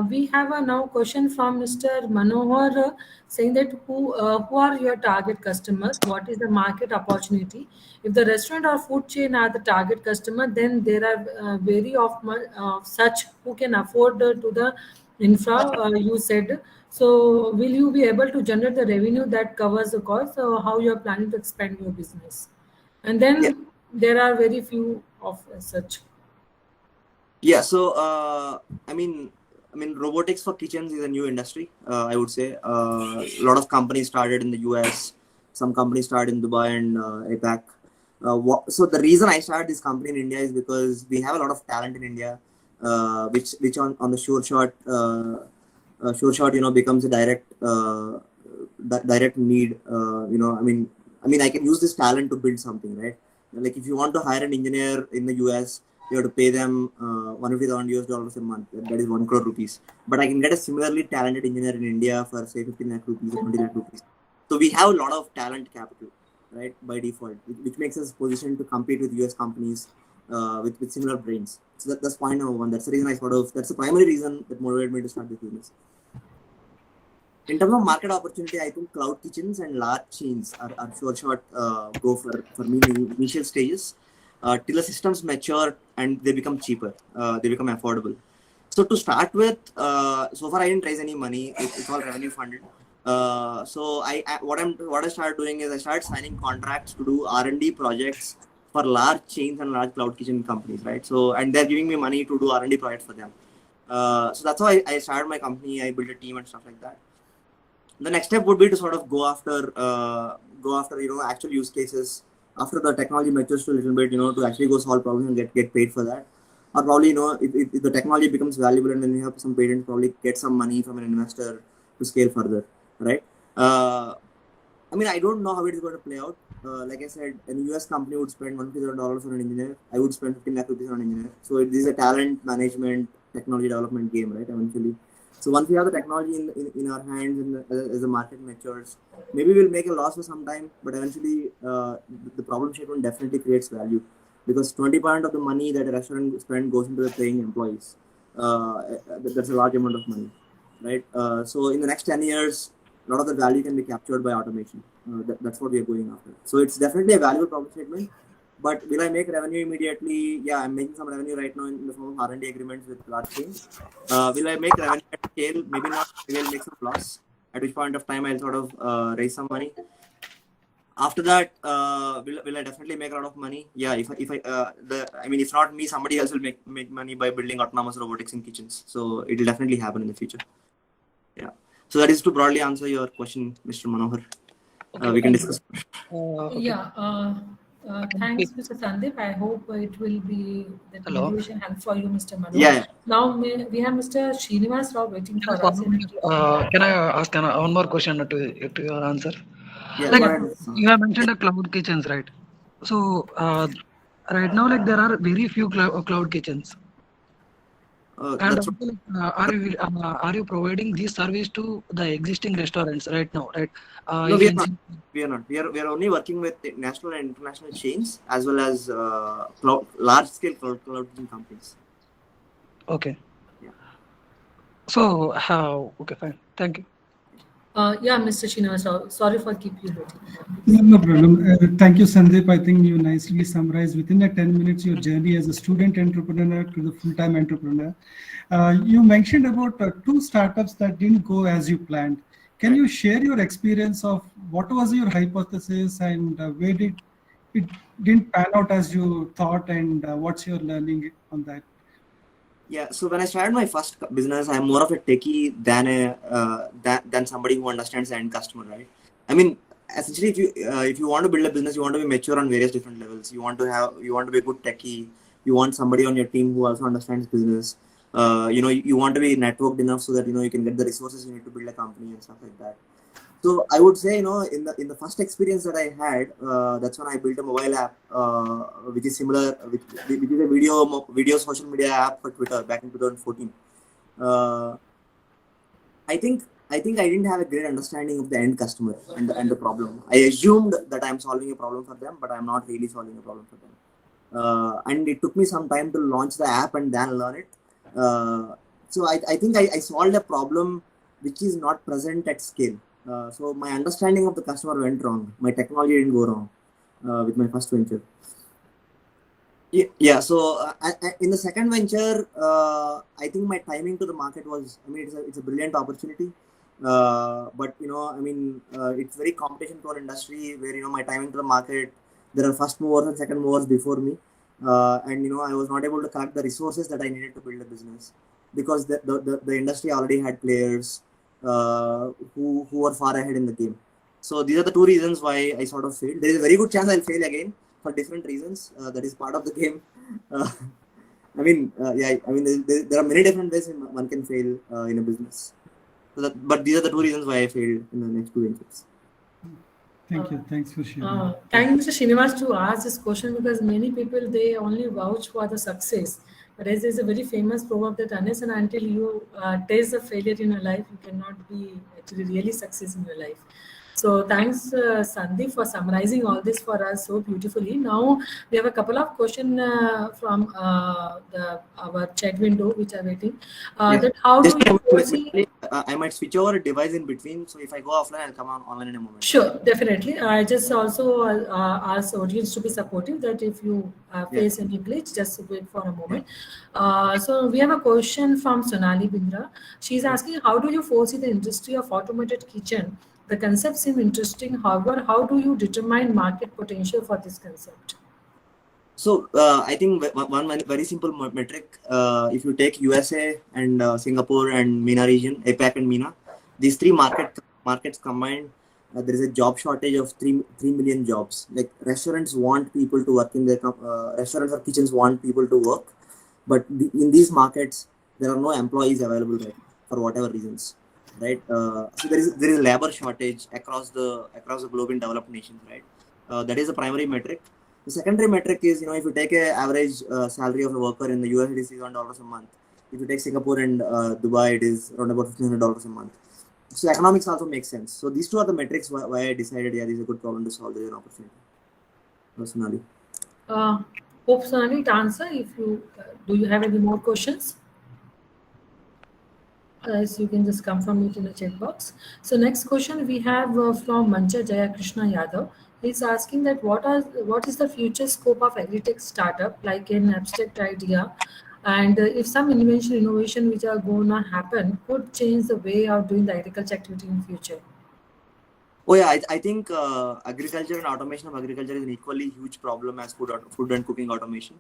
We have a now question from Mr. Manohar saying that who are your target customer? What is the market opportunity? If the restaurant or food chain are the target customer, then there are very of such who can afford to the infra you said. So will you be able to generate the revenue that covers the cost? Or how you are planning to expand your business? And then there are very few of such. Yeah. So I mean, robotics for kitchens is a new industry. I would say a lot of companies started in the US. Some companies started in Dubai and APAC. So the reason I started this company in India is because we have a lot of talent in India, which on the sure shot, becomes a direct need. I mean, I can use this talent to build something, right? Like if you want to hire an engineer in the US, you have to pay them $150,000 a month. That is 1 crore rupees. But I can get a similarly talented engineer in India for say 15 lakh rupees or 20 lakh rupees. So we have a lot of talent capital, right, by default, which makes us positioned to compete with US companies with similar brains. So that's point number one. That's the reason that's the primary reason that motivated me to start this business. In terms of market opportunity, I think cloud kitchens and large chains are short go for me in initial stages till the systems mature and they become cheaper, they become affordable. So to start with, so far I didn't raise any money. It's all revenue funded. So what I started doing is I started signing contracts to do R&D projects for large chains and large cloud kitchen companies, right? So, and they're giving me money to do R&D projects for them. So that's how I started my company. I built a team and stuff like that. The next step would be to sort of go after actual use cases after the technology matures to a little bit, to actually go solve problems and get paid for that. Or probably, if the technology becomes valuable and then you have some patents, probably get some money from an investor to scale further, right? I don't know how it is going to play out. Like I said, a US company would spend $1 billion on an engineer. I would spend 15 lakh rupees on an engineer. So this is a talent management, technology development game, right? Eventually. So once we have the technology in our hands and as the market matures, maybe we'll make a loss for some time, but eventually the problem statement definitely creates value, because 20% of the money that a restaurant spends goes into the paying employees. That's a large amount of money, right? So in the next 10 years, a lot of the value can be captured by automation. That's what we are going after. So it's definitely a valuable problem statement. But will I make revenue immediately? Yeah, I'm making some revenue right now in the form of R&D agreements with large chains. Will I make revenue at scale? Maybe not. Maybe I'll make some loss. At which point of time I'll sort of raise some money. After that, will I definitely make a lot of money? Yeah, if not me, somebody else will make money by building autonomous robotics in kitchens. So it will definitely happen in the future. Yeah. So that is to broadly answer your question, Mr. Manohar. Okay. We can discuss. Okay. Yeah. Thanks, Mr. Sandeep. I hope it will be that Hello. motivation help for you, Mr. Manohar. Yeah. Now we have Mr. Srinivas Rao waiting for us. Can I ask one more question to your answer? Yeah. Like you have mentioned the cloud kitchens, right? So right now, like there are very few cloud kitchens. And That's also, are you providing this service to the existing restaurants right now? Right? No, we are not. We are not. We are only working with national and international chains as well as large-scale cloud kitchen companies. Okay. Yeah. So okay, fine. Thank you. Yeah, Mr. Srinivas Rao. Sorry for keep you waiting. No problem. Thank you, Sandeep. I think you nicely summarized within the 10 minutes your journey as a student entrepreneur to the full-time entrepreneur. You mentioned about 2 startups that didn't go as you planned. Can you share your experience of what was your hypothesis and where did it didn't pan out as you thought, and what's your learning on that? Yeah. So when I started my first business, I'm more of a techie than somebody who understands the end customer, right? I mean, essentially, if you want to build a business, you want to be mature on various different levels. You want to be a good techie. You want somebody on your team who also understands business. You want to be networked enough so that you can get the resources you need to build a company and stuff like that. So I would say, in the first experience that I had, that's when I built a mobile app, which is similar, which is a video social media app for Twitter back in 2014. I think I didn't have a great understanding of the end customer and the problem. I assumed that I'm solving a problem for them, but I'm not really solving a problem for them. And it took me some time to launch the app and then learn it. So I think I solved a problem which is not present at scale. So my understanding of the customer went wrong. My technology didn't go wrong with my first venture. Yeah. So in the second venture, I think my timing to the market was, it's a brilliant opportunity. But it's very competition-prone industry where my timing to the market, there are first movers and second movers before me, and I was not able to collect the resources that I needed to build a business because the industry already had players who were far ahead in the game. So these are the 2 reasons why I sort of failed. There is a very good chance I'll fail again for different reasons. That is part of the game. There are many different ways one can fail in a business. But these are the 2 reasons why I failed in the next 2 ventures. Thank you. Thanks for sharing. Thank Mr. Srinivas to ask this question, because many people, they only vouch for the success. But as there's a very famous proverb that unless and until you taste the failure in your life, you cannot be actually really success in your life. So thanks, Sandeep, for summarizing all this for us so beautifully. Now we have a couple of questions from our chat window which are waiting. That how do you foresee? I might switch over a device in between. So if I go offline, I'll come online in a moment. Sure, definitely. I just also ask audience to be supportive that if you face any glitch, just wait for a moment. So we have a question from Sonali Bindra. She's asking, how do you foresee the industry of automated kitchen? The concept seems interesting. However, how do you determine market potential for this concept? So I think one very simple metric, if you take USA and Singapore and MENA region, APAC and MENA, these three markets combined, there is a job shortage of 3 million jobs. Like restaurants want people to work in their restaurants or kitchens want people to work, but in these markets there are no employees available right now, for whatever reasons, right? So there is labor shortage across the globe in developed nations, right? That is the primary metric. The secondary metric is, if you take an average salary of a worker in the US, it is $600 a month. If you take Singapore and Dubai, it is around about $1,500 a month. So economics also makes sense. So these two are the metrics why I decided, yeah, this is a good problem to solve. There is an opportunity. Personally. Hope Sonali, to answer. If you do, you have any more questions? As you can just confirm it in the chat box. So next question we have from Mancha Jaya Krishna Yadav. He's asking that what is the future scope of agri-tech startup, like an abstract idea, and if some innovation which are gonna happen could change the way of doing the agriculture activity in future. Oh yeah, I think agriculture and automation of agriculture is an equally huge problem as food and cooking automation.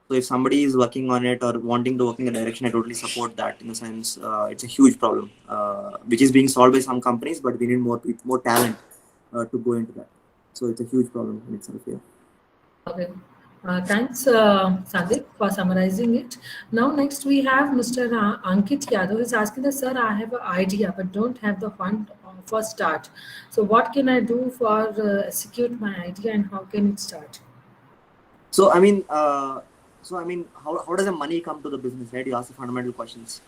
So if somebody is working on it or wanting to work in the direction, I totally support that. In the sense, it's a huge problem which is being solved by some companies, but we need more talent to go into that. So it's a huge problem in itself. Yeah. Okay. Thanks, Sandeep, for summarizing it. Now, next we have Mr. Ankit Yadav, who is asking that, sir, I have an idea but don't have the fund for start. So, what can I do for execute my idea and how can it start? So, I mean, how does the money come to the business, right? You ask the fundamental questions.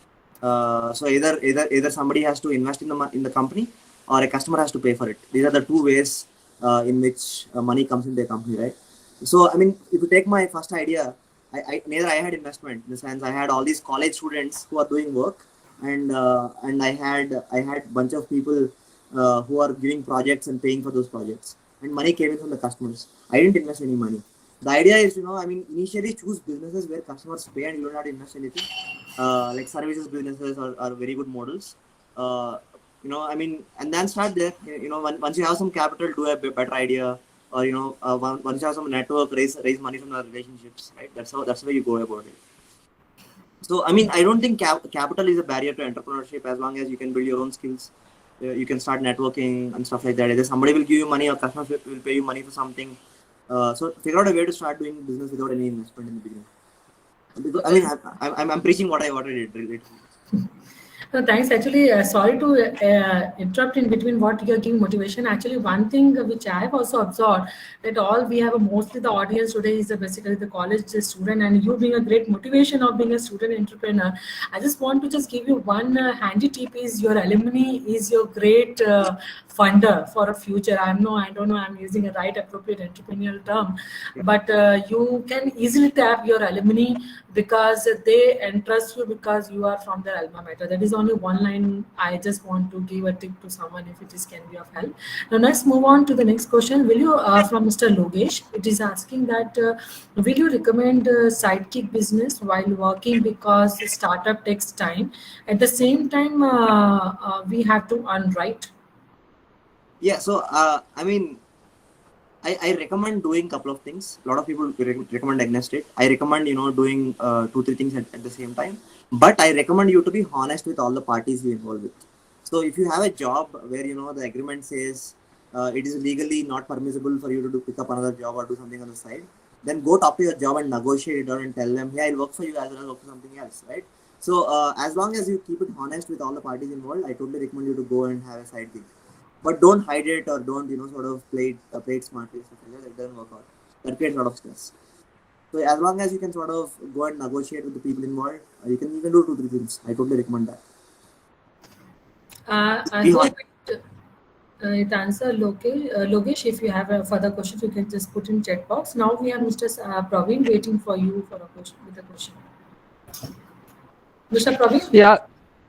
So either somebody has to invest in the company, or a customer has to pay for it. These are the two ways in which money comes into a company, right? So, I mean, if you take my first idea, I had investment in the sense I had all these college students who are doing work, and I had bunch of people who are giving projects and paying for those projects, and money came in from the customers. I didn't invest any money. The idea is, initially choose businesses where customers pay and you don't have to invest anything. Like services businesses are very good models. And then start there. Once you have some capital, do a better idea, or once you have some network, raise money from the relationships, right? That's the way you go about it. So, I don't think capital is a barrier to entrepreneurship as long as you can build your own skills. You can start networking and stuff like that. Either somebody will give you money or customers will pay you money for something. So figure out a way to start doing business without any investment in the beginning. Because, I'm preaching what I did. Really. No, thanks. Actually, sorry to interrupt in between what you're giving motivation. Actually, one thing which I have also observed that all we have mostly the audience today is basically the college student, and you being a great motivation of being a student entrepreneur. I just want to just give you one handy tip: is your alumni is your great funder for a future. I don't know. I'm using a right appropriate entrepreneurial term, but you can easily tap your alumni because they entrust you because you are from their alma mater. That is only one line I just want to give a tip to someone if it is can be of help. Now let's move on to the next question. Will you from Mr. Logesh? It is asking that will you recommend sidekick business while working because startup takes time. At the same time, we have to earn, right? Yeah. So I recommend doing a couple of things. A lot of people recommend against it. I recommend, doing 2-3 things at the same time. But I recommend you to be honest with all the parties you involve with. So if you have a job where, the agreement says it is legally not permissible for you to pick up another job or do something on the side, then go talk to your job and negotiate it out and tell them, hey, I'll work for you as well as work for something else, right? So as long as you keep it honest with all the parties involved, I totally recommend you to go and have a side gig. But don't hide it or don't, sort of play it smartly. It doesn't work out. That creates a lot of stress. So as long as you can sort of go and negotiate with the people involved, you can do 2-3 things. I totally recommend that. I hope it answer Logesh. If you have a further question, you can just put in chat box. Now we have Mr. Praveen waiting for you for a question with a question. Mr. Praveen?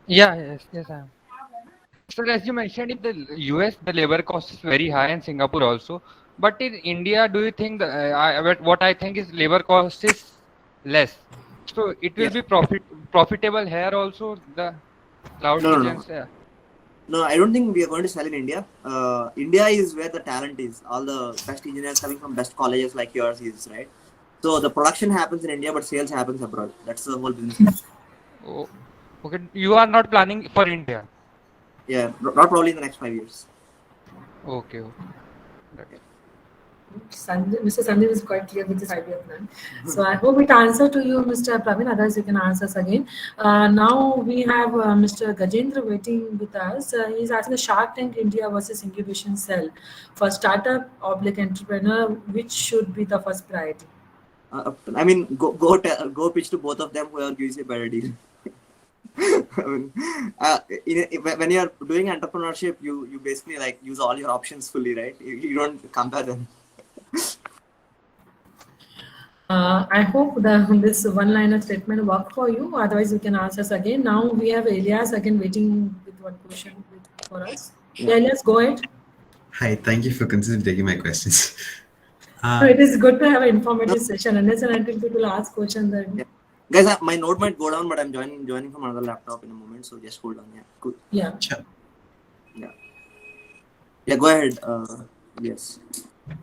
Yes, I am. So as you mentioned, in the US, the labor cost is very high, and Singapore also. But in India, do you think what I think is labor cost is less? So it will be profitable here also, the cloud kitchens. No. No, I don't think we are going to sell in India. India is where the talent is. All the best engineers coming from best colleges like yours is, right? So the production happens in India, but sales happens abroad. That's the whole business. Oh, okay. You are not planning for India. Yeah, not probably in the next 5 years. Okay. Okay. That's Mr. Sandeep is quite clear with his 5-year plan. So I hope it answered to you, Mr. Praveen. Otherwise, you can answer us again. Now we have Mr. Gajendra waiting with us. He's asking the Shark Tank India versus incubation cell for startup oblique entrepreneur. Which should be the first priority? I mean, go pitch to both of them. Whoever gives you a better deal. I mean, when you're doing entrepreneurship, you basically like use all your options fully, right? You don't compare them. I hope this one-liner statement worked for you. Otherwise, you can ask us again. Now we have Elias again waiting with one question for us. Yeah, Elias, go ahead. Hi, thank you for considering taking my questions. So it is good to have an informative session. Unless and until people ask questions, then Yeah. Guys, my note might go down, but I'm joining from another laptop in a moment, so just hold on. Yeah, cool. Yeah. Sure. Yeah, go ahead. Yes.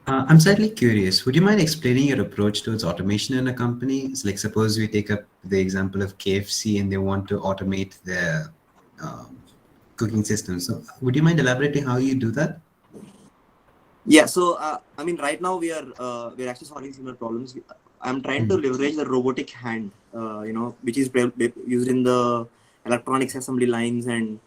I'm slightly curious. Would you mind explaining your approach towards automation in a company? So, like, suppose we take up the example of KFC and they want to automate their cooking system. So, would you mind elaborating how you do that? Yeah. So, I mean, right now we're actually solving similar problems. I'm trying to leverage the robotic hand, which is used in the electronics assembly lines and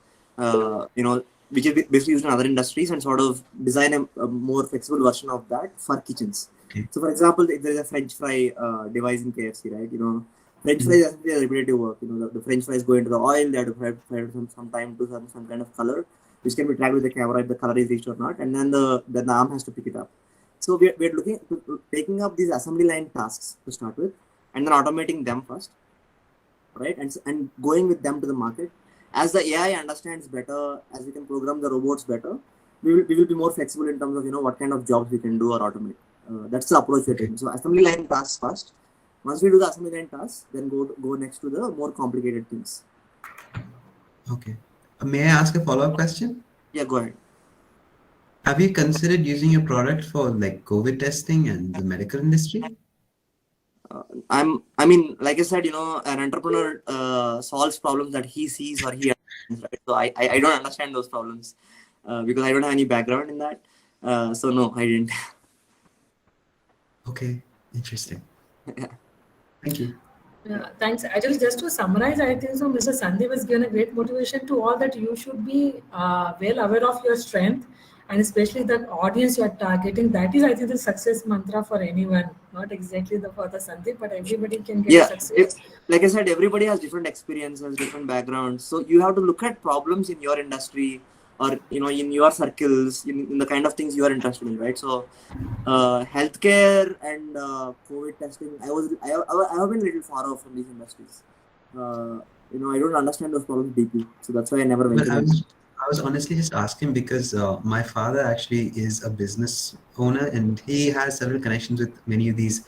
which is basically used in other industries, and sort of design a more flexible version of that for kitchens. Okay. So, for example, if there is a French fry device in KFC, right? French fries is actually a repetitive work. The French fries go into the oil. They have to fry some time to some kind of color, which can be tracked with the camera if the color is reached or not, and then the arm has to pick it up. So we're looking to taking up these assembly line tasks to start with, and then automating them first, right? And going with them to the market. As the AI understands better, as we can program the robots better, we will be more flexible in terms of what kind of jobs we can do or automate. That's the approach we're taking. So assembly line tasks first. Once we do the assembly line tasks, then go next to the more complicated things. Okay. May I ask a follow-up question? Yeah, go ahead. Have you considered using your product for like COVID testing and the medical industry? I mean, like I said, an entrepreneur solves problems that he sees or he understands, right? So I don't understand those problems because I don't have any background in that. So no, I didn't. Okay, interesting. Yeah. Thank you. Yeah, thanks. Actually, just to summarize, I think so. Mr. Sandeep has given a great motivation to all that you should be well aware of your strength, and especially the audience you are targeting. That is, I think, the success mantra for anyone. Not exactly for the Sandeep, but everybody can get success. Like I said, everybody has different experiences, different backgrounds. So you have to look at problems in your industry or in your circles, in the kind of things you are interested in, right? So healthcare and COVID testing, I have been a little far off from these industries. I don't understand those problems deeply, so that's why I never went Well, into it. I was honestly just asking because my father actually is a business owner and he has several connections with many of these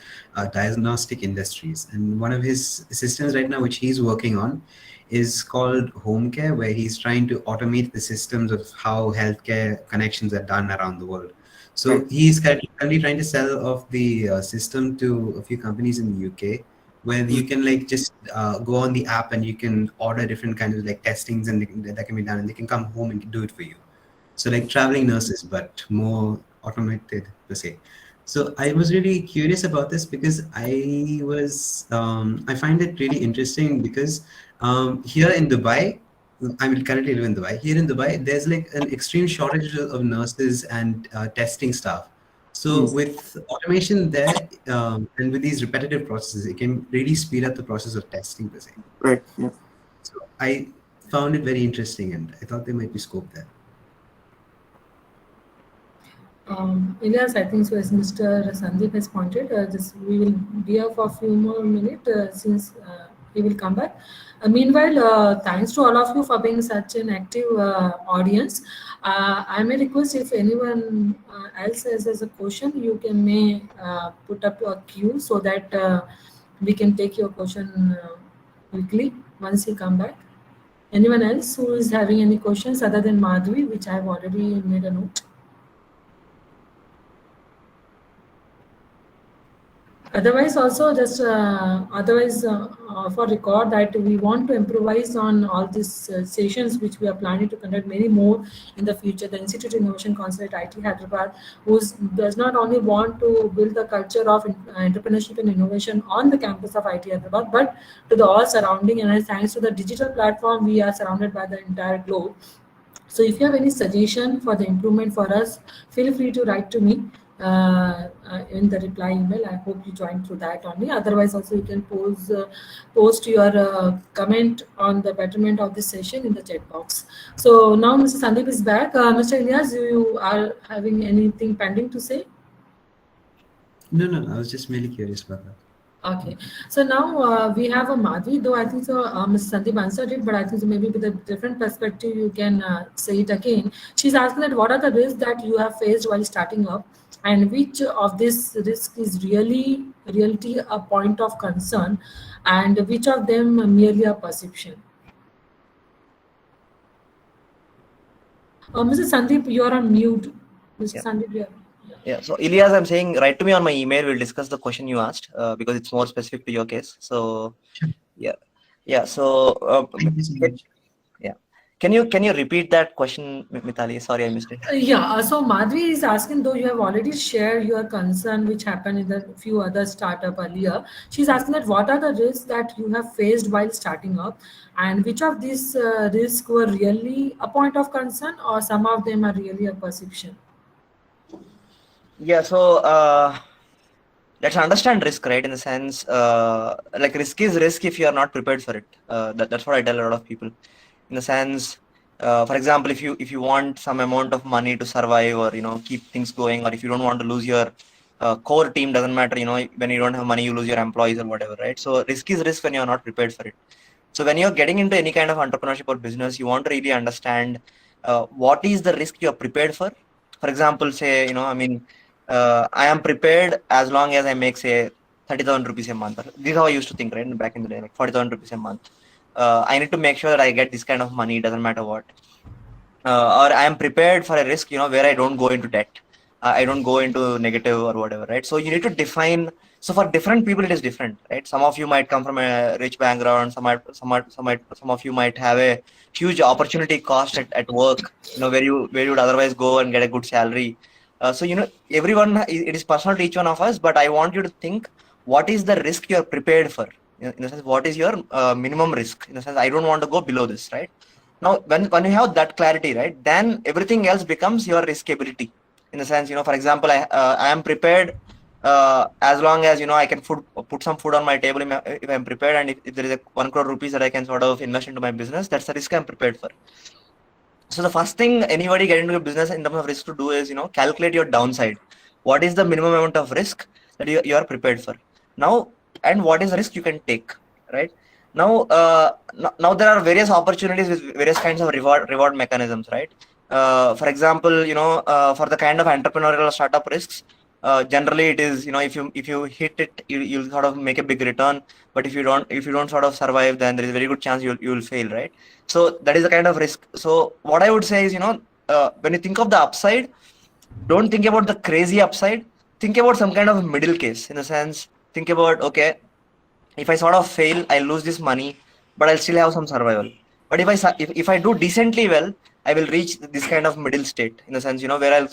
diagnostic industries. And one of his systems right now, which he's working on, is called home care, where he's trying to automate the systems of how healthcare connections are done around the world. So he's currently trying to sell off the system to a few companies in the UK, where you can like just go on the app and you can order different kinds of like testings and that can be done, and they can come home and do it for you. So like traveling nurses, but more automated per se. So I was really curious about this because I find it really interesting because here in Dubai, I will currently live in Dubai. Here in Dubai, there's like an extreme shortage of nurses and testing staff. So with automation there and with these repetitive processes, it can really speed up the process of testing per se. Right. Yeah. So I found it very interesting, and I thought there might be scope there. Elias, I think so as Mr. Sandeep has pointed, we will be here for a few more minutes since he will come back. Meanwhile, thanks to all of you for being such an active audience. I may request if anyone else has a question, you may put up your queue so that we can take your question quickly once you come back. Anyone else who is having any questions other than Madhvi, which I have already made a note? Otherwise, also just for record that we want to improvise on all these sessions which we are planning to conduct many more in the future. The Institute Innovation Council at IT Hyderabad, who does not only want to build the culture of entrepreneurship and innovation on the campus of IT Hyderabad, but to the all surrounding. And thanks to the digital platform, we are surrounded by the entire globe. So if you have any suggestion for the improvement for us, feel free to write to me in the reply email. I hope you join through that only. Otherwise, also you can post your comment on the betterment of this session in the chat box. So now Mr. Sandeep is back. Mr. Ilyas, you are having anything pending to say? No. I was just merely curious about that. Okay, so now we have a Madhvi, though I think so. Ms. Sandeep answered it, but I think so maybe with a different perspective, you can say it again. She's asking that what are the risks that you have faced while starting up, and which of this risk is reality a point of concern, and which of them merely a perception. Mr. Sandeep, you are on mute. Mr. Yeah. Sandeep, you are. Yeah, so Ilyas, I'm saying write to me on my email. We'll discuss the question you asked because it's more specific to your case. So, yeah. So, Thank you so much. yeah, can you repeat that question, Mithali? Sorry, I missed it. Yeah, so Madhvi is asking, though you have already shared your concern, which happened in the few other startup earlier. She's asking that what are the risks that you have faced while starting up, and which of these risks were really a point of concern, or some of them are really a perception? Yeah, so let's understand risk, right? In the sense, like risk is risk if you are not prepared for it. That's what I tell a lot of people. In the sense, for example, if you want some amount of money to survive, or keep things going, or if you don't want to lose your core team, doesn't matter. When you don't have money, you lose your employees or whatever, right? So risk is risk when you are not prepared for it. So when you're getting into any kind of entrepreneurship or business, you want to really understand what is the risk you're prepared for. For example, say, I am prepared as long as I make, say, 30,000 rupees a month. This is how I used to think, right? Back in the day, like 40,000 rupees a month. I need to make sure that I get this kind of money, doesn't matter what. Or I am prepared for a risk, where I don't go into debt. I don't go into negative or whatever, right? So you need to define. So for different people, it is different, right? Some of you might come from a rich background. Some of you might have a huge opportunity cost at work, where you would otherwise go and get a good salary. So everyone, it is personal to each one of us. But I want you to think, what is the risk you are prepared for? In the sense, what is your minimum risk? In the sense, I don't want to go below this, right? Now, when you have that clarity, right, then everything else becomes your riskability. In the sense, for example, I am prepared as long as I can put some food on my table if I'm prepared, and if there is a 1 crore rupees that I can sort of invest into my business, that's the risk I'm prepared for. So the first thing anybody get into a business in terms of risk to do is calculate your downside. What is the minimum amount of risk that you are prepared for now, and what is the risk you can take, right? Now, now there are various opportunities with various kinds of reward mechanisms, right? For example, for the kind of entrepreneurial startup risks, generally it is if you hit it, you'll sort of make a big return. But if you don't sort of survive, then there is a very good chance you'll fail, right? So that is the kind of risk. So what I would say is, when you think of the upside, don't think about the crazy upside. Think about some kind of middle case. In the sense, think about, okay, if I sort of fail, I lose this money, but I'll still have some survival. But if I do decently well, I will reach this kind of middle state, in the sense, where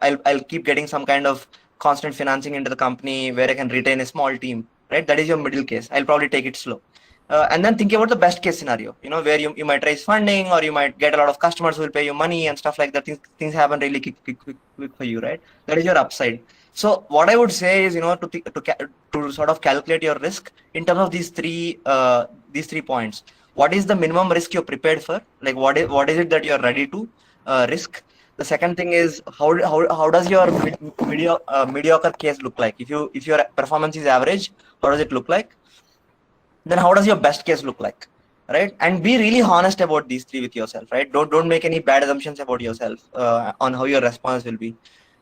I'll keep getting some kind of constant financing into the company, where I can retain a small team, right? That is your middle case. I'll probably take it slow. And then think about the best case scenario, where you might raise funding, or you might get a lot of customers who will pay you money and stuff like that. Things happen really quick for you, right? That is your upside. So what I would say is, to sort of calculate your risk in terms of these three points. What is the minimum risk you're prepared for? Like what is it that you're ready to risk? The second thing is, how does your mediocre case look like? If your performance is average, how does it look like? Then how does your best case look like, right? And be really honest about these three with yourself, right? Don't make any bad assumptions about yourself on how your response will be.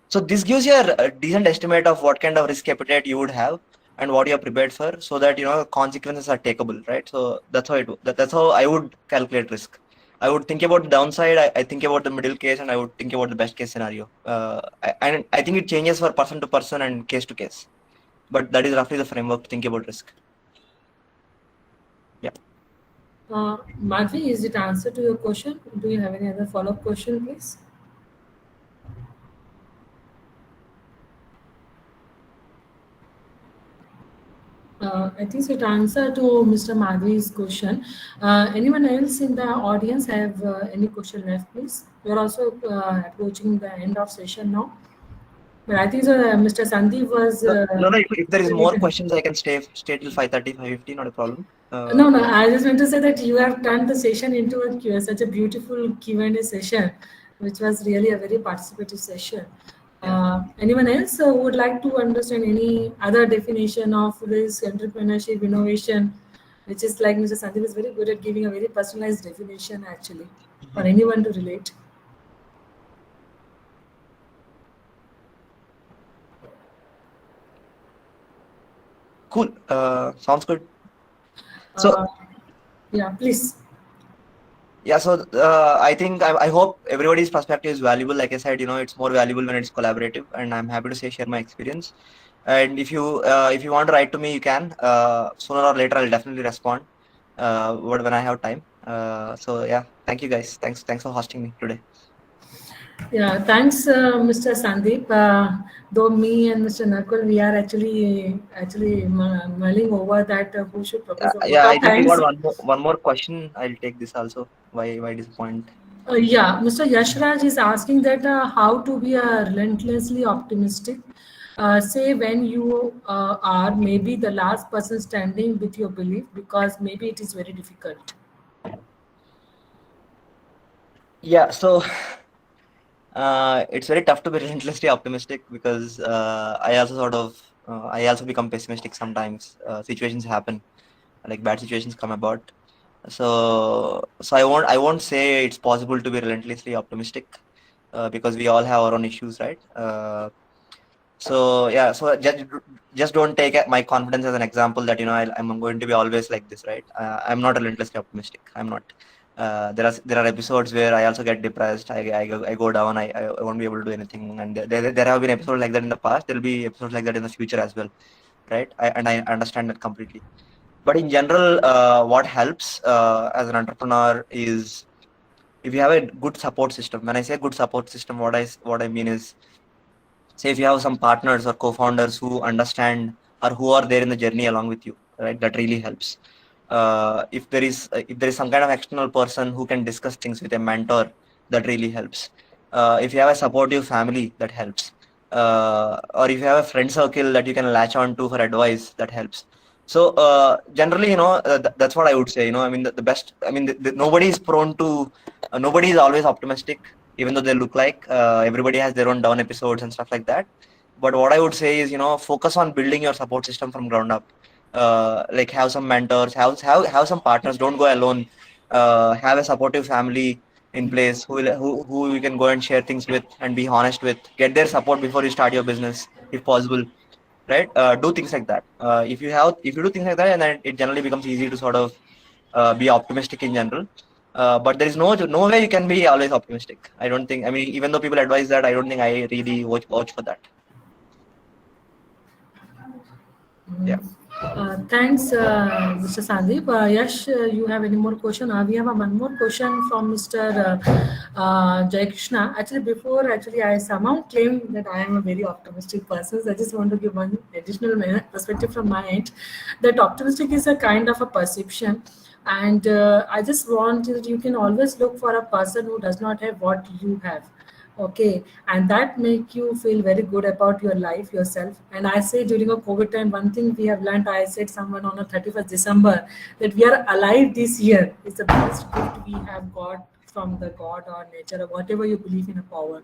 So this gives you a decent estimate of what kind of risk appetite you would have and what you're prepared for, so that consequences are takeable, right? So that's how I would calculate risk. I would think about the downside, I think about the middle case, and I would think about the best case scenario. And I think it changes for person to person and case to case. but that is roughly the framework to think about risk. Yeah. Madhvi, is it answer to your question? Do you have any other follow-up question, please? I think it answer to Mr. Madhvi's question. Anyone else in the audience have any question left, please? We are also approaching the end of session now. But I think Mr. Sandeep was. No. If there is more questions, I can stay till 5:30, 5:50. Not a problem. No. I just want to say that you have turned the session into such a beautiful Q&A session, which was really a very participative session. Anyone else who would like to understand any other definition of risk, entrepreneurship, innovation, which is like Mr. Sandeep is very good at giving a very personalized definition actually for anyone to relate. Cool. Sounds good. So yeah, please. Yeah, so I think I hope everybody's perspective is valuable. Like I said, it's more valuable when it's collaborative, and I'm happy to share my experience. And if you want to write to me, you can. Sooner or later, I'll definitely respond. When I have time. So yeah, thank you guys. Thanks for hosting me today. Yeah, thanks, Mr. Sandeep. Though me and Mr. Nakul, we are actually mulling over that who should propose. I think we got one more question. I'll take this also. Why disappoint? Yeah, Mr. Yashraj is asking that how to be relentlessly optimistic. Say when you are maybe the last person standing with your belief, because maybe it is very difficult. Yeah, so it's very tough to be relentlessly optimistic because I also become pessimistic sometimes. Situations happen, like bad situations come about. So I won't say it's possible to be relentlessly optimistic because we all have our own issues, right? So just don't take my confidence as an example that I'm going to be always like this, right? I'm not relentlessly optimistic. I'm not. There are episodes where I also get depressed. I go down. I won't be able to do anything. And there have been episodes like that in the past. There'll be episodes like that in the future as well, right? I understand that completely. But in general, what helps as an entrepreneur is if you have a good support system. When I say good support system, what I mean is, say if you have some partners or co-founders who understand or who are there in the journey along with you, right? That really helps. If there is some kind of external person who can discuss things with a mentor, that really helps. If you have a supportive family, that helps. Or if you have a friend circle that you can latch on to for advice, that helps. So generally, that's what I would say. I mean, the best. I mean, nobody is prone to. Nobody is always optimistic, even though they look like. Everybody has their own down episodes and stuff like that. But what I would say is, focus on building your support system from ground up. Like have some mentors, have some partners. Don't go alone. Have a supportive family in place who you can go and share things with and be honest with. Get their support before you start your business, if possible. Right? Do things like that. If you do things like that, and then it generally becomes easy to sort of be optimistic in general. But there is no way you can be always optimistic. I don't think. I mean, even though people advise that, I don't think I really watch for that. Yeah. Thanks, Mr. Sandeep. Yash, you have any more question? We have one more question from Mr. Jai Krishna. Actually, I somehow claim that I am a very optimistic person. So I just want to give one additional perspective from my end. That optimistic is a kind of a perception. And I just want that you can always look for a person who does not have what you have. Okay, and that make you feel very good about your life yourself. And I say during a COVID time, one thing we have learned, I said someone on a 31st December that we are alive this year is the best gift we have got from the God or nature or whatever you believe in a power.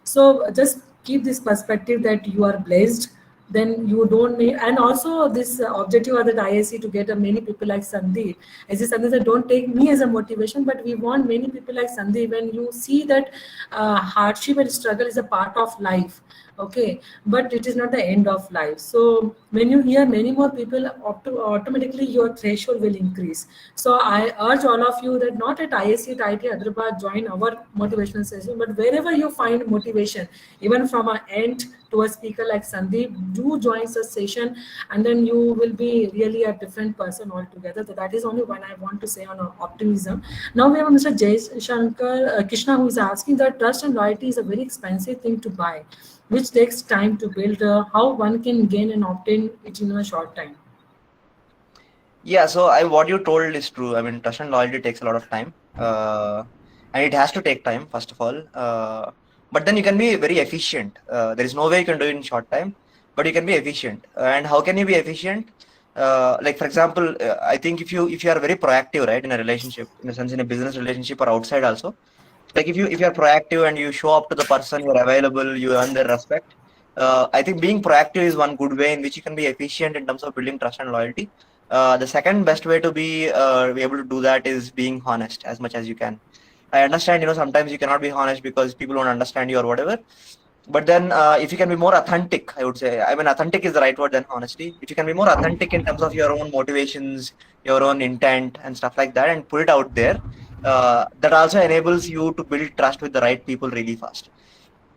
So just keep this perspective that you are blessed. Then you don't need, and also this objective of the ISC to get many people like Sandeep. As I Sandeep said, don't take me as a motivation, but we want many people like Sandeep. When you see that hardship and struggle is a part of life, okay, but it is not the end of life. So when you hear many more people, automatically your threshold will increase. So I urge all of you that not at ISC, at IIT Hyderabad, join our motivational session, but wherever you find motivation, even from an end to a speaker like Sandeep, do join such session, and then you will be really a different person altogether. So that is only one I want to say on optimism. Now we have Mr. Jay Shankar Krishna, who is asking that trust and loyalty is a very expensive thing to buy, which takes time to build. How one can gain and obtain it in a short time? Yeah, so what you told is true. I mean, trust and loyalty takes a lot of time, and it has to take time, first of all. But then you can be very efficient. There is no way you can do it in short time, but you can be efficient. And how can you be efficient? Like for example, I think if you are very proactive, right, in a relationship, in a sense, in a business relationship or outside also, like if you are proactive and you show up to the person, you're available, you earn their respect. I think being proactive is one good way in which you can be efficient in terms of building trust and loyalty. The second best way to be able to do that is being honest as much as you can. I understand, sometimes you cannot be honest because people don't understand you or whatever. But then if you can be more authentic, I would say, I mean, authentic is the right word than honesty. If you can be more authentic in terms of your own motivations, your own intent and stuff like that, and put it out there, that also enables you to build trust with the right people really fast.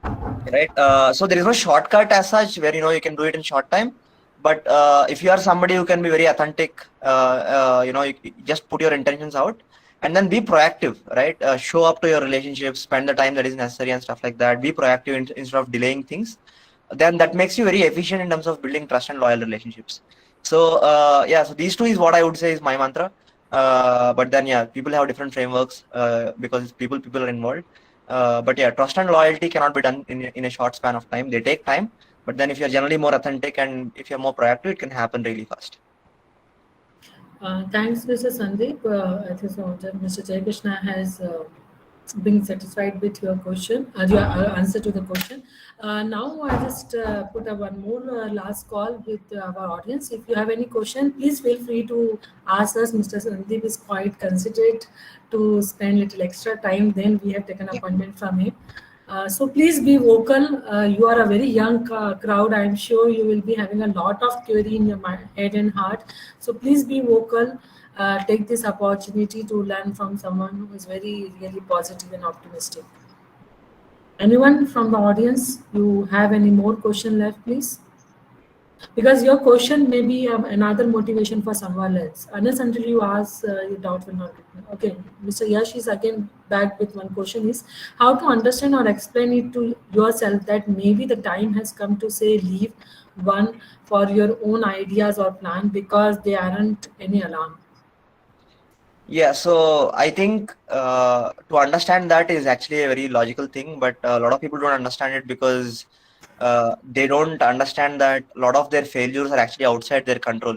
Right. So there is no shortcut as such where, you can do it in short time. But if you are somebody who can be very authentic, you just put your intentions out and then be proactive, right? Show up to your relationships, spend the time that is necessary and stuff like that. Be proactive instead of delaying things. Then that makes you very efficient in terms of building trust and loyal relationships. So so these two is what I would say is my mantra. But then people have different frameworks because people are involved. But trust and loyalty cannot be done in a short span of time. They take time. But then if you're generally more authentic and if you're more proactive, it can happen really fast. Thanks, Mr. Sandeep. I think so, Mr. Jay Krishna has been satisfied with your question, your answer to the question. Now I just put up one more last call with our audience. If you have any question, please feel free to ask us. Mr. Sandeep is quite considerate to spend little extra time. Then we have taken appointment from him. So please be vocal. You are a very young crowd. I'm sure you will be having a lot of query in your head and heart. So please be vocal. Take this opportunity to learn from someone who is really positive and optimistic. Anyone from the audience, you have any more question left, please? Because your question may be another motivation for someone else. Unless until you ask, your doubt will not be. Okay, Mr. Yash is again back with one question is how to understand or explain it to yourself that maybe the time has come to say leave one for your own ideas or plan because they aren't any alarm. Yeah, so I think to understand that is actually a very logical thing, but a lot of people don't understand it because they don't understand that a lot of their failures are actually outside their control.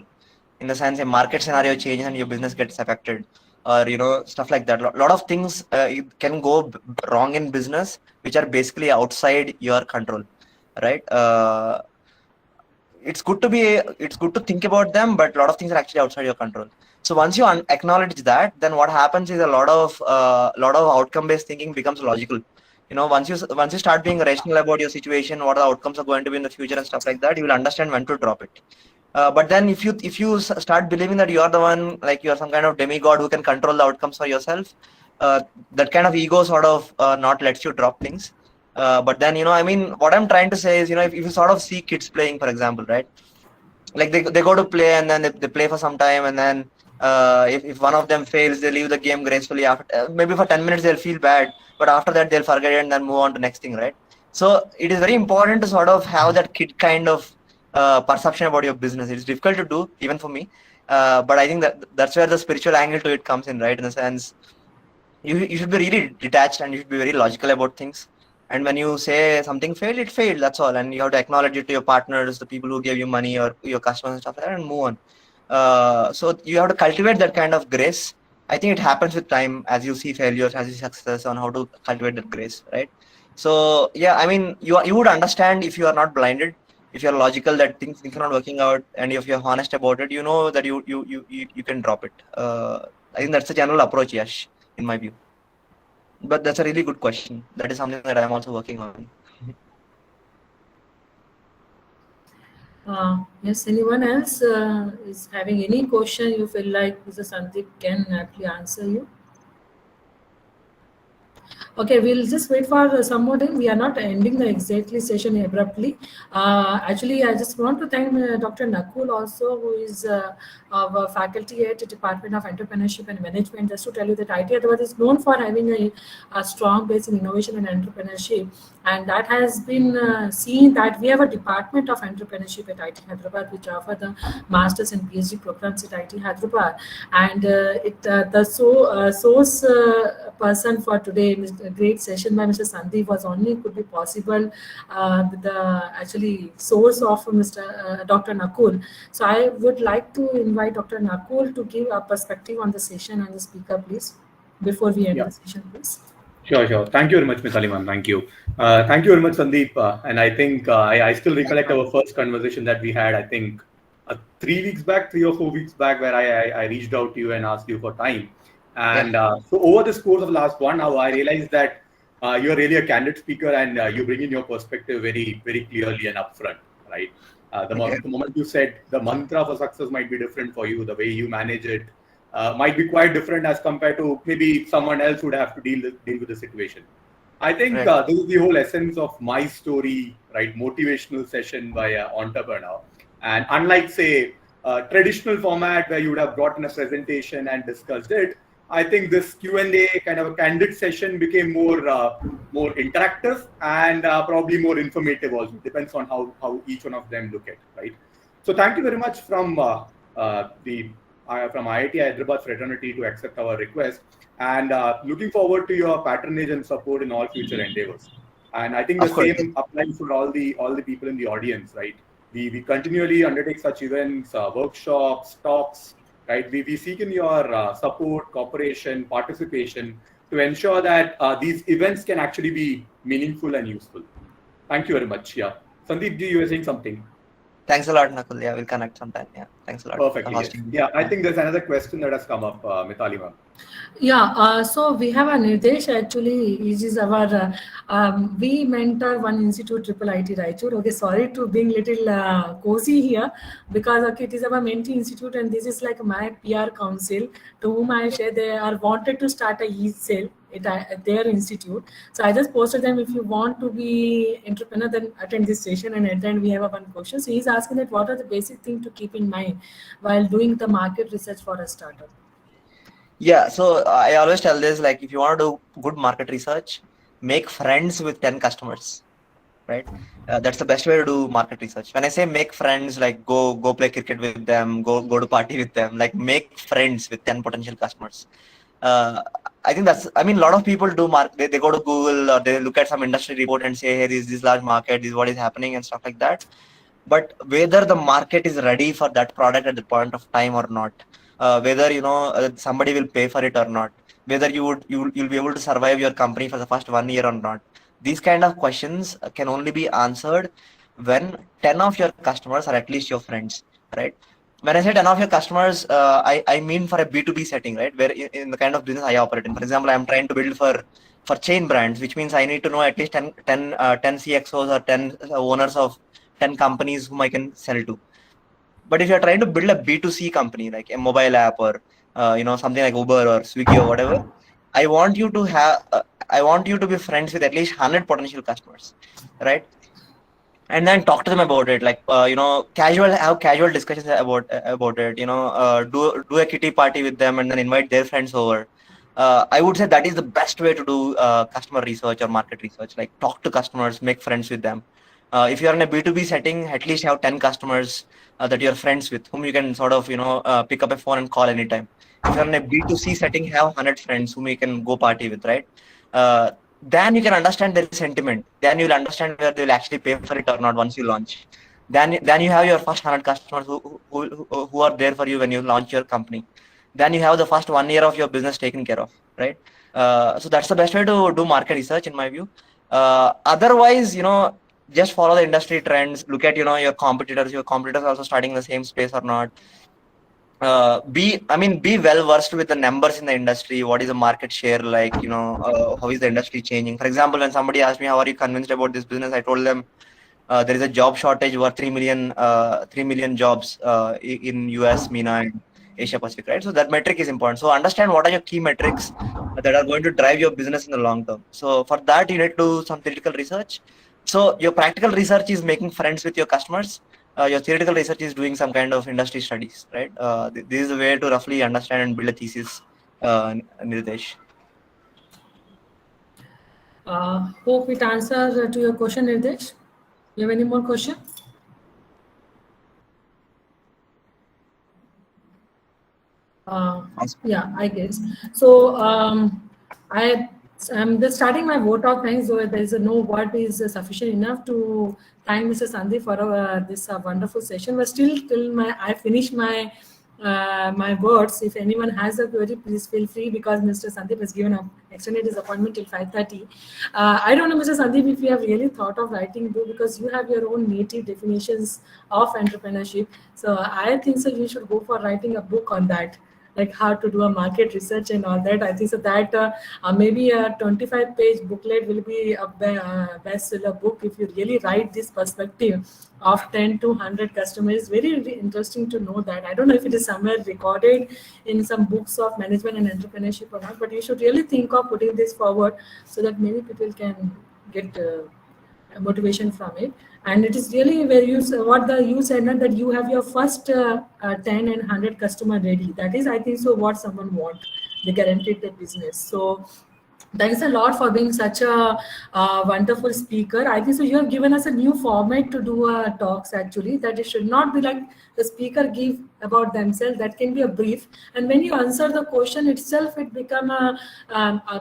In the sense, a market scenario changes and your business gets affected, or stuff like that. A lot of things can go wrong in business, which are basically outside your control, right? It's good to think about them, but a lot of things are actually outside your control. So once you acknowledge that, then what happens is a lot of outcome based thinking becomes logical. Once you start being rational about your situation, what the outcomes are going to be in the future and stuff like that, you will understand when to drop it. But then if you start believing that you are the one, like you are some kind of demigod who can control the outcomes for yourself, that kind of ego sort of not lets you drop things. But then, I mean, what I'm trying to say is, if you sort of see kids playing, for example, right? Like they go to play and then they play for some time, and then if one of them fails, they leave the game gracefully. After maybe for 10 minutes they'll feel bad, but after that they'll forget it and then move on to next thing, right? So it is very important to sort of have that kid kind of perception about your business. It's difficult to do even for me, but I think that's where the spiritual angle to it comes in, right? In the sense, you should be really detached and you should be very logical about things. And when you say something failed, it failed, that's all. And you have to acknowledge it to your partners, the people who gave you money or your customers and stuff like that, and move on. So you have to cultivate that kind of grace. I think it happens with time as you see failures, as you see success, on how to cultivate that grace, right? So yeah, I mean, you would understand if you are not blinded, if you're logical that things are not working out, and if you're honest about it, you know that you can drop it. I think that's a general approach, Yash, in my view. But that's a really good question. That is something that I'm also working on. Yes, anyone else is having any question you feel like Mr. Sandeep can actually answer you? Okay, we'll just wait for some more time. We are not ending the exactly session abruptly. Actually, I just want to thank Dr. Nakul also, who is our faculty at the Department of Entrepreneurship and Management. Just to tell you that IT Hyderabad is known for having a strong base in innovation and entrepreneurship. And that has been seen that we have a Department of Entrepreneurship at IT Hyderabad, which offer the Masters and PhD programs at IT Hyderabad. And the source person for today, a great session by Mr. Sandeep was only could be possible with the actually source of Mr. Dr. Nakul. So I would like to invite Dr. Nakul to give a perspective on the session and the speaker, please, before we end Yeah. the session, please. Sure. Thank you very much, Ms. Aliman. Thank you. Thank you very much, Sandeep. And I think I still recollect our first conversation that we had, I think 3 or 4 weeks back, where I reached out to you and asked you for time. And so over this course of the last 1 hour, I realized that you're really a candid speaker and you bring in your perspective very, very clearly and upfront, right? The moment you said the mantra for success might be different for you, the way you manage it might be quite different as compared to maybe someone else would have to deal with the situation. I think this is the whole essence of my story, right? Motivational session by an entrepreneur. And unlike, say, a traditional format where you would have brought in a presentation and discussed it, I think this Q&A kind of a candid session became more interactive and probably more informative also. Depends on how each one of them look at it, right? So thank you very much from IIT Hyderabad fraternity to accept our request, and looking forward to your patronage and support in all future endeavors. And I think the same applies for all the people in the audience, right? We continually undertake such events, workshops, talks, right? We seek in your support, cooperation, participation to ensure that these events can actually be meaningful and useful. Thank you very much. Yeah, Sandeep, you were saying something. Thanks a lot, Nakul. Yeah, we'll connect sometime. Yeah, thanks a lot. Perfect. Yes. Yeah, I think there's another question that has come up, Mithali ma'am. Yeah, so we have a Nirdesh actually. He is our we mentor one institute, Triple IT Raichur. Okay, sorry to being little cozy here because okay, it is our mentee institute and this is like my PR council to whom I share. They are wanted to start a e-sale at their institute. So I just posted them, if you want to be entrepreneur, then attend this session, and at the end we have a one question. So he's asking that what are the basic things to keep in mind while doing the market research for a startup. Yeah, so I always tell this, like, if you want to do good market research, make friends with 10 customers, right? That's the best way to do market research. When I say make friends, like go play cricket with them, go to party with them, like make friends with 10 potential customers. I think a lot of people do they go to Google or they look at some industry report and say, hey, this large market, this is what is happening and stuff like that. But whether the market is ready for that product at the point of time or not, whether somebody will pay for it or not, whether you'll be able to survive your company for the first 1 year or not, these kind of questions can only be answered when 10 of your customers are at least your friends, right? When I say 10 of your customers, I mean for a B2B setting, right? Where in the kind of business I operate in. For example, I'm trying to build for chain brands, which means I need to know at least 10 CXOs or 10 owners of 10 companies whom I can sell to. But if you're trying to build a B2C company, like a mobile app or something like Uber or Swiggy or whatever, I want you to be friends with at least 100 potential customers, right? And then talk to them about it, like have casual discussions about it. Do a kitty party with them and then invite their friends over. I would say that is the best way to do customer research or market research. Like talk to customers, make friends with them. If you're in a B2B setting, at least have 10 customers that you're friends with, whom you can sort of pick up a phone and call anytime. If you're in a B2C setting, have 100 friends whom you can go party with, right? Then you can understand their sentiment. Then you'll understand whether they'll actually pay for it or not once you launch. Then you have your first 100 customers who are there for you when you launch your company. Then you have the first 1 year of your business taken care of, right? So that's the best way to do market research in my view. Otherwise, just follow the industry trends. Look at your competitors. Your competitors are also starting in the same space or not. Be well versed with the numbers in the industry. What is the market share like? How is the industry changing? For example, when somebody asked me, how are you convinced about this business? I told them, there is a job shortage over 3 million jobs in US, MENA, and Asia Pacific, right? So that metric is important. So understand what are your key metrics that are going to drive your business in the long term. So for that, you need to do some theoretical research. So your practical research is making friends with your customers. Your theoretical research is doing some kind of industry studies, right? This is the way to roughly understand and build a thesis, Nirdesh. Hope it answers to your question, Nirdesh. You have any more question? Yeah, I guess. So I'm just starting my vote of thanks. So there is no word is sufficient enough to thank Mr. Sandeep for this wonderful session. But still, till I finish my my words. If anyone has a query, please feel free, because Mr. Sandeep has extended his appointment till 5:30. I don't know, Mr. Sandeep, if you have really thought of writing a book, because you have your own native definitions of entrepreneurship. So I think so you should go for writing a book on that, like how to do a market research and all that. I think so that maybe a 25-page booklet will be a bestseller book if you really write this perspective of 10 to 100 customers. Very, very interesting to know that. I don't know if it is somewhere recorded in some books of management and entrepreneurship or not, but you should really think of putting this forward so that many people can get motivation from it. And it is really where you said that you have your first 10 and 100 customer ready. That is, I think so, what someone want. They guaranteed the business. So thanks a lot for being such a wonderful speaker. I think so you have given us a new format to do talks, actually, that it should not be like the speaker give about themselves. That can be a brief, and when you answer the question itself, it become a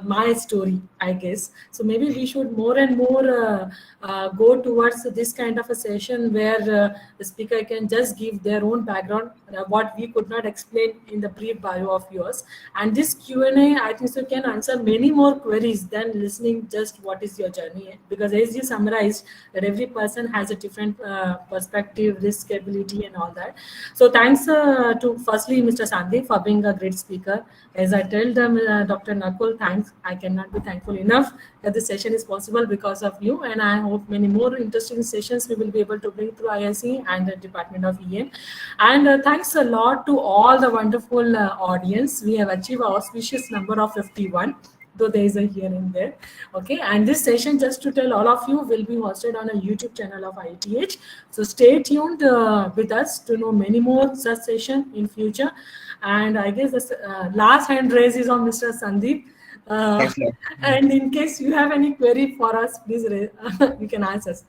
my story, I guess. So maybe we should more and more go towards this kind of a session where the speaker can just give their own background, what we could not explain in the brief bio of yours. And this Q&A, I think so, can answer many more queries than listening just what is your journey, because as you summarized that every person has a different perspective, risk, ability, and all that. So thanks to firstly Mr. Sandeep for being a great speaker. As I told them, Dr. Nakul, thanks. I cannot be thankful enough that this session is possible because of you, and I hope many more interesting sessions we will be able to bring through IIC and the Department of EM. And thanks a lot to all the wonderful audience. We have achieved an auspicious number of 51, though there is a here and there. Okay, and this session, just to tell all of you, will be hosted on a YouTube channel of ITH. So stay tuned with us to know many more such sessions in future. And I guess the last hand raise is on Mr. Sandeep. And in case you have any query for us, please raise, you can ask us.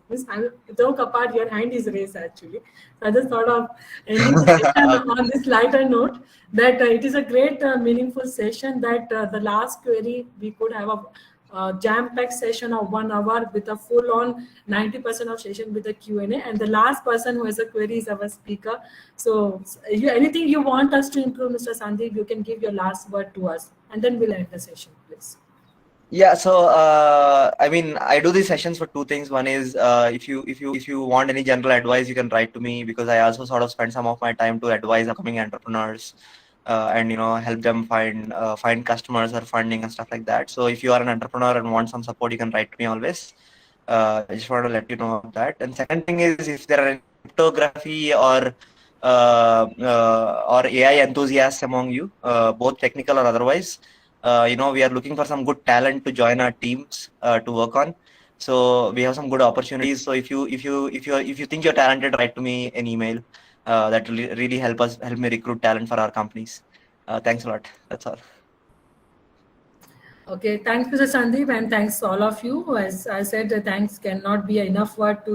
Joke apart, your hand is raised actually. So I just thought of ending the session on this lighter note, that it is a great meaningful session, that the last query we could have a jam-packed session of 1 hour with a full-on 90% of session with a Q&A, and the last person who has a query is our speaker. So anything you want us to improve, Mr. Sandeep, you can give your last word to us, and then we'll end the session, please. Yeah, so I mean, I do these sessions for two things. One is if you want any general advice, you can write to me, because I also sort of spend some of my time to advise upcoming entrepreneurs and help them find customers or funding and stuff like that. So if you are an entrepreneur and want some support, you can write to me always. I just want to let you know about that. And second thing is, if there are any cryptography or AI enthusiasts among you, both technical or otherwise, we are looking for some good talent to join our teams to work on. So we have some good opportunities. So if you think you're talented, write to me an email. That will really help me recruit talent for our companies. Thanks a lot. That's all. Okay, thanks, Mr. Sandeep, and thanks all of you. As I said, thanks cannot be enough word to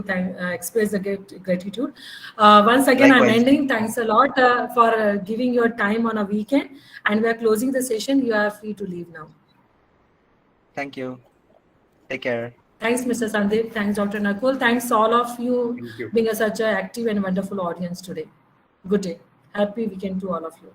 express the gratitude. Once again, likewise. I'm ending. Thanks a lot for giving your time on a weekend, and we are closing the session. You are free to leave now. Thank you. Take care. Thanks, Mr. Sandeep. Thanks, Dr. Nakul. Thanks all of you being such an active and wonderful audience today. Good day. Happy weekend to all of you.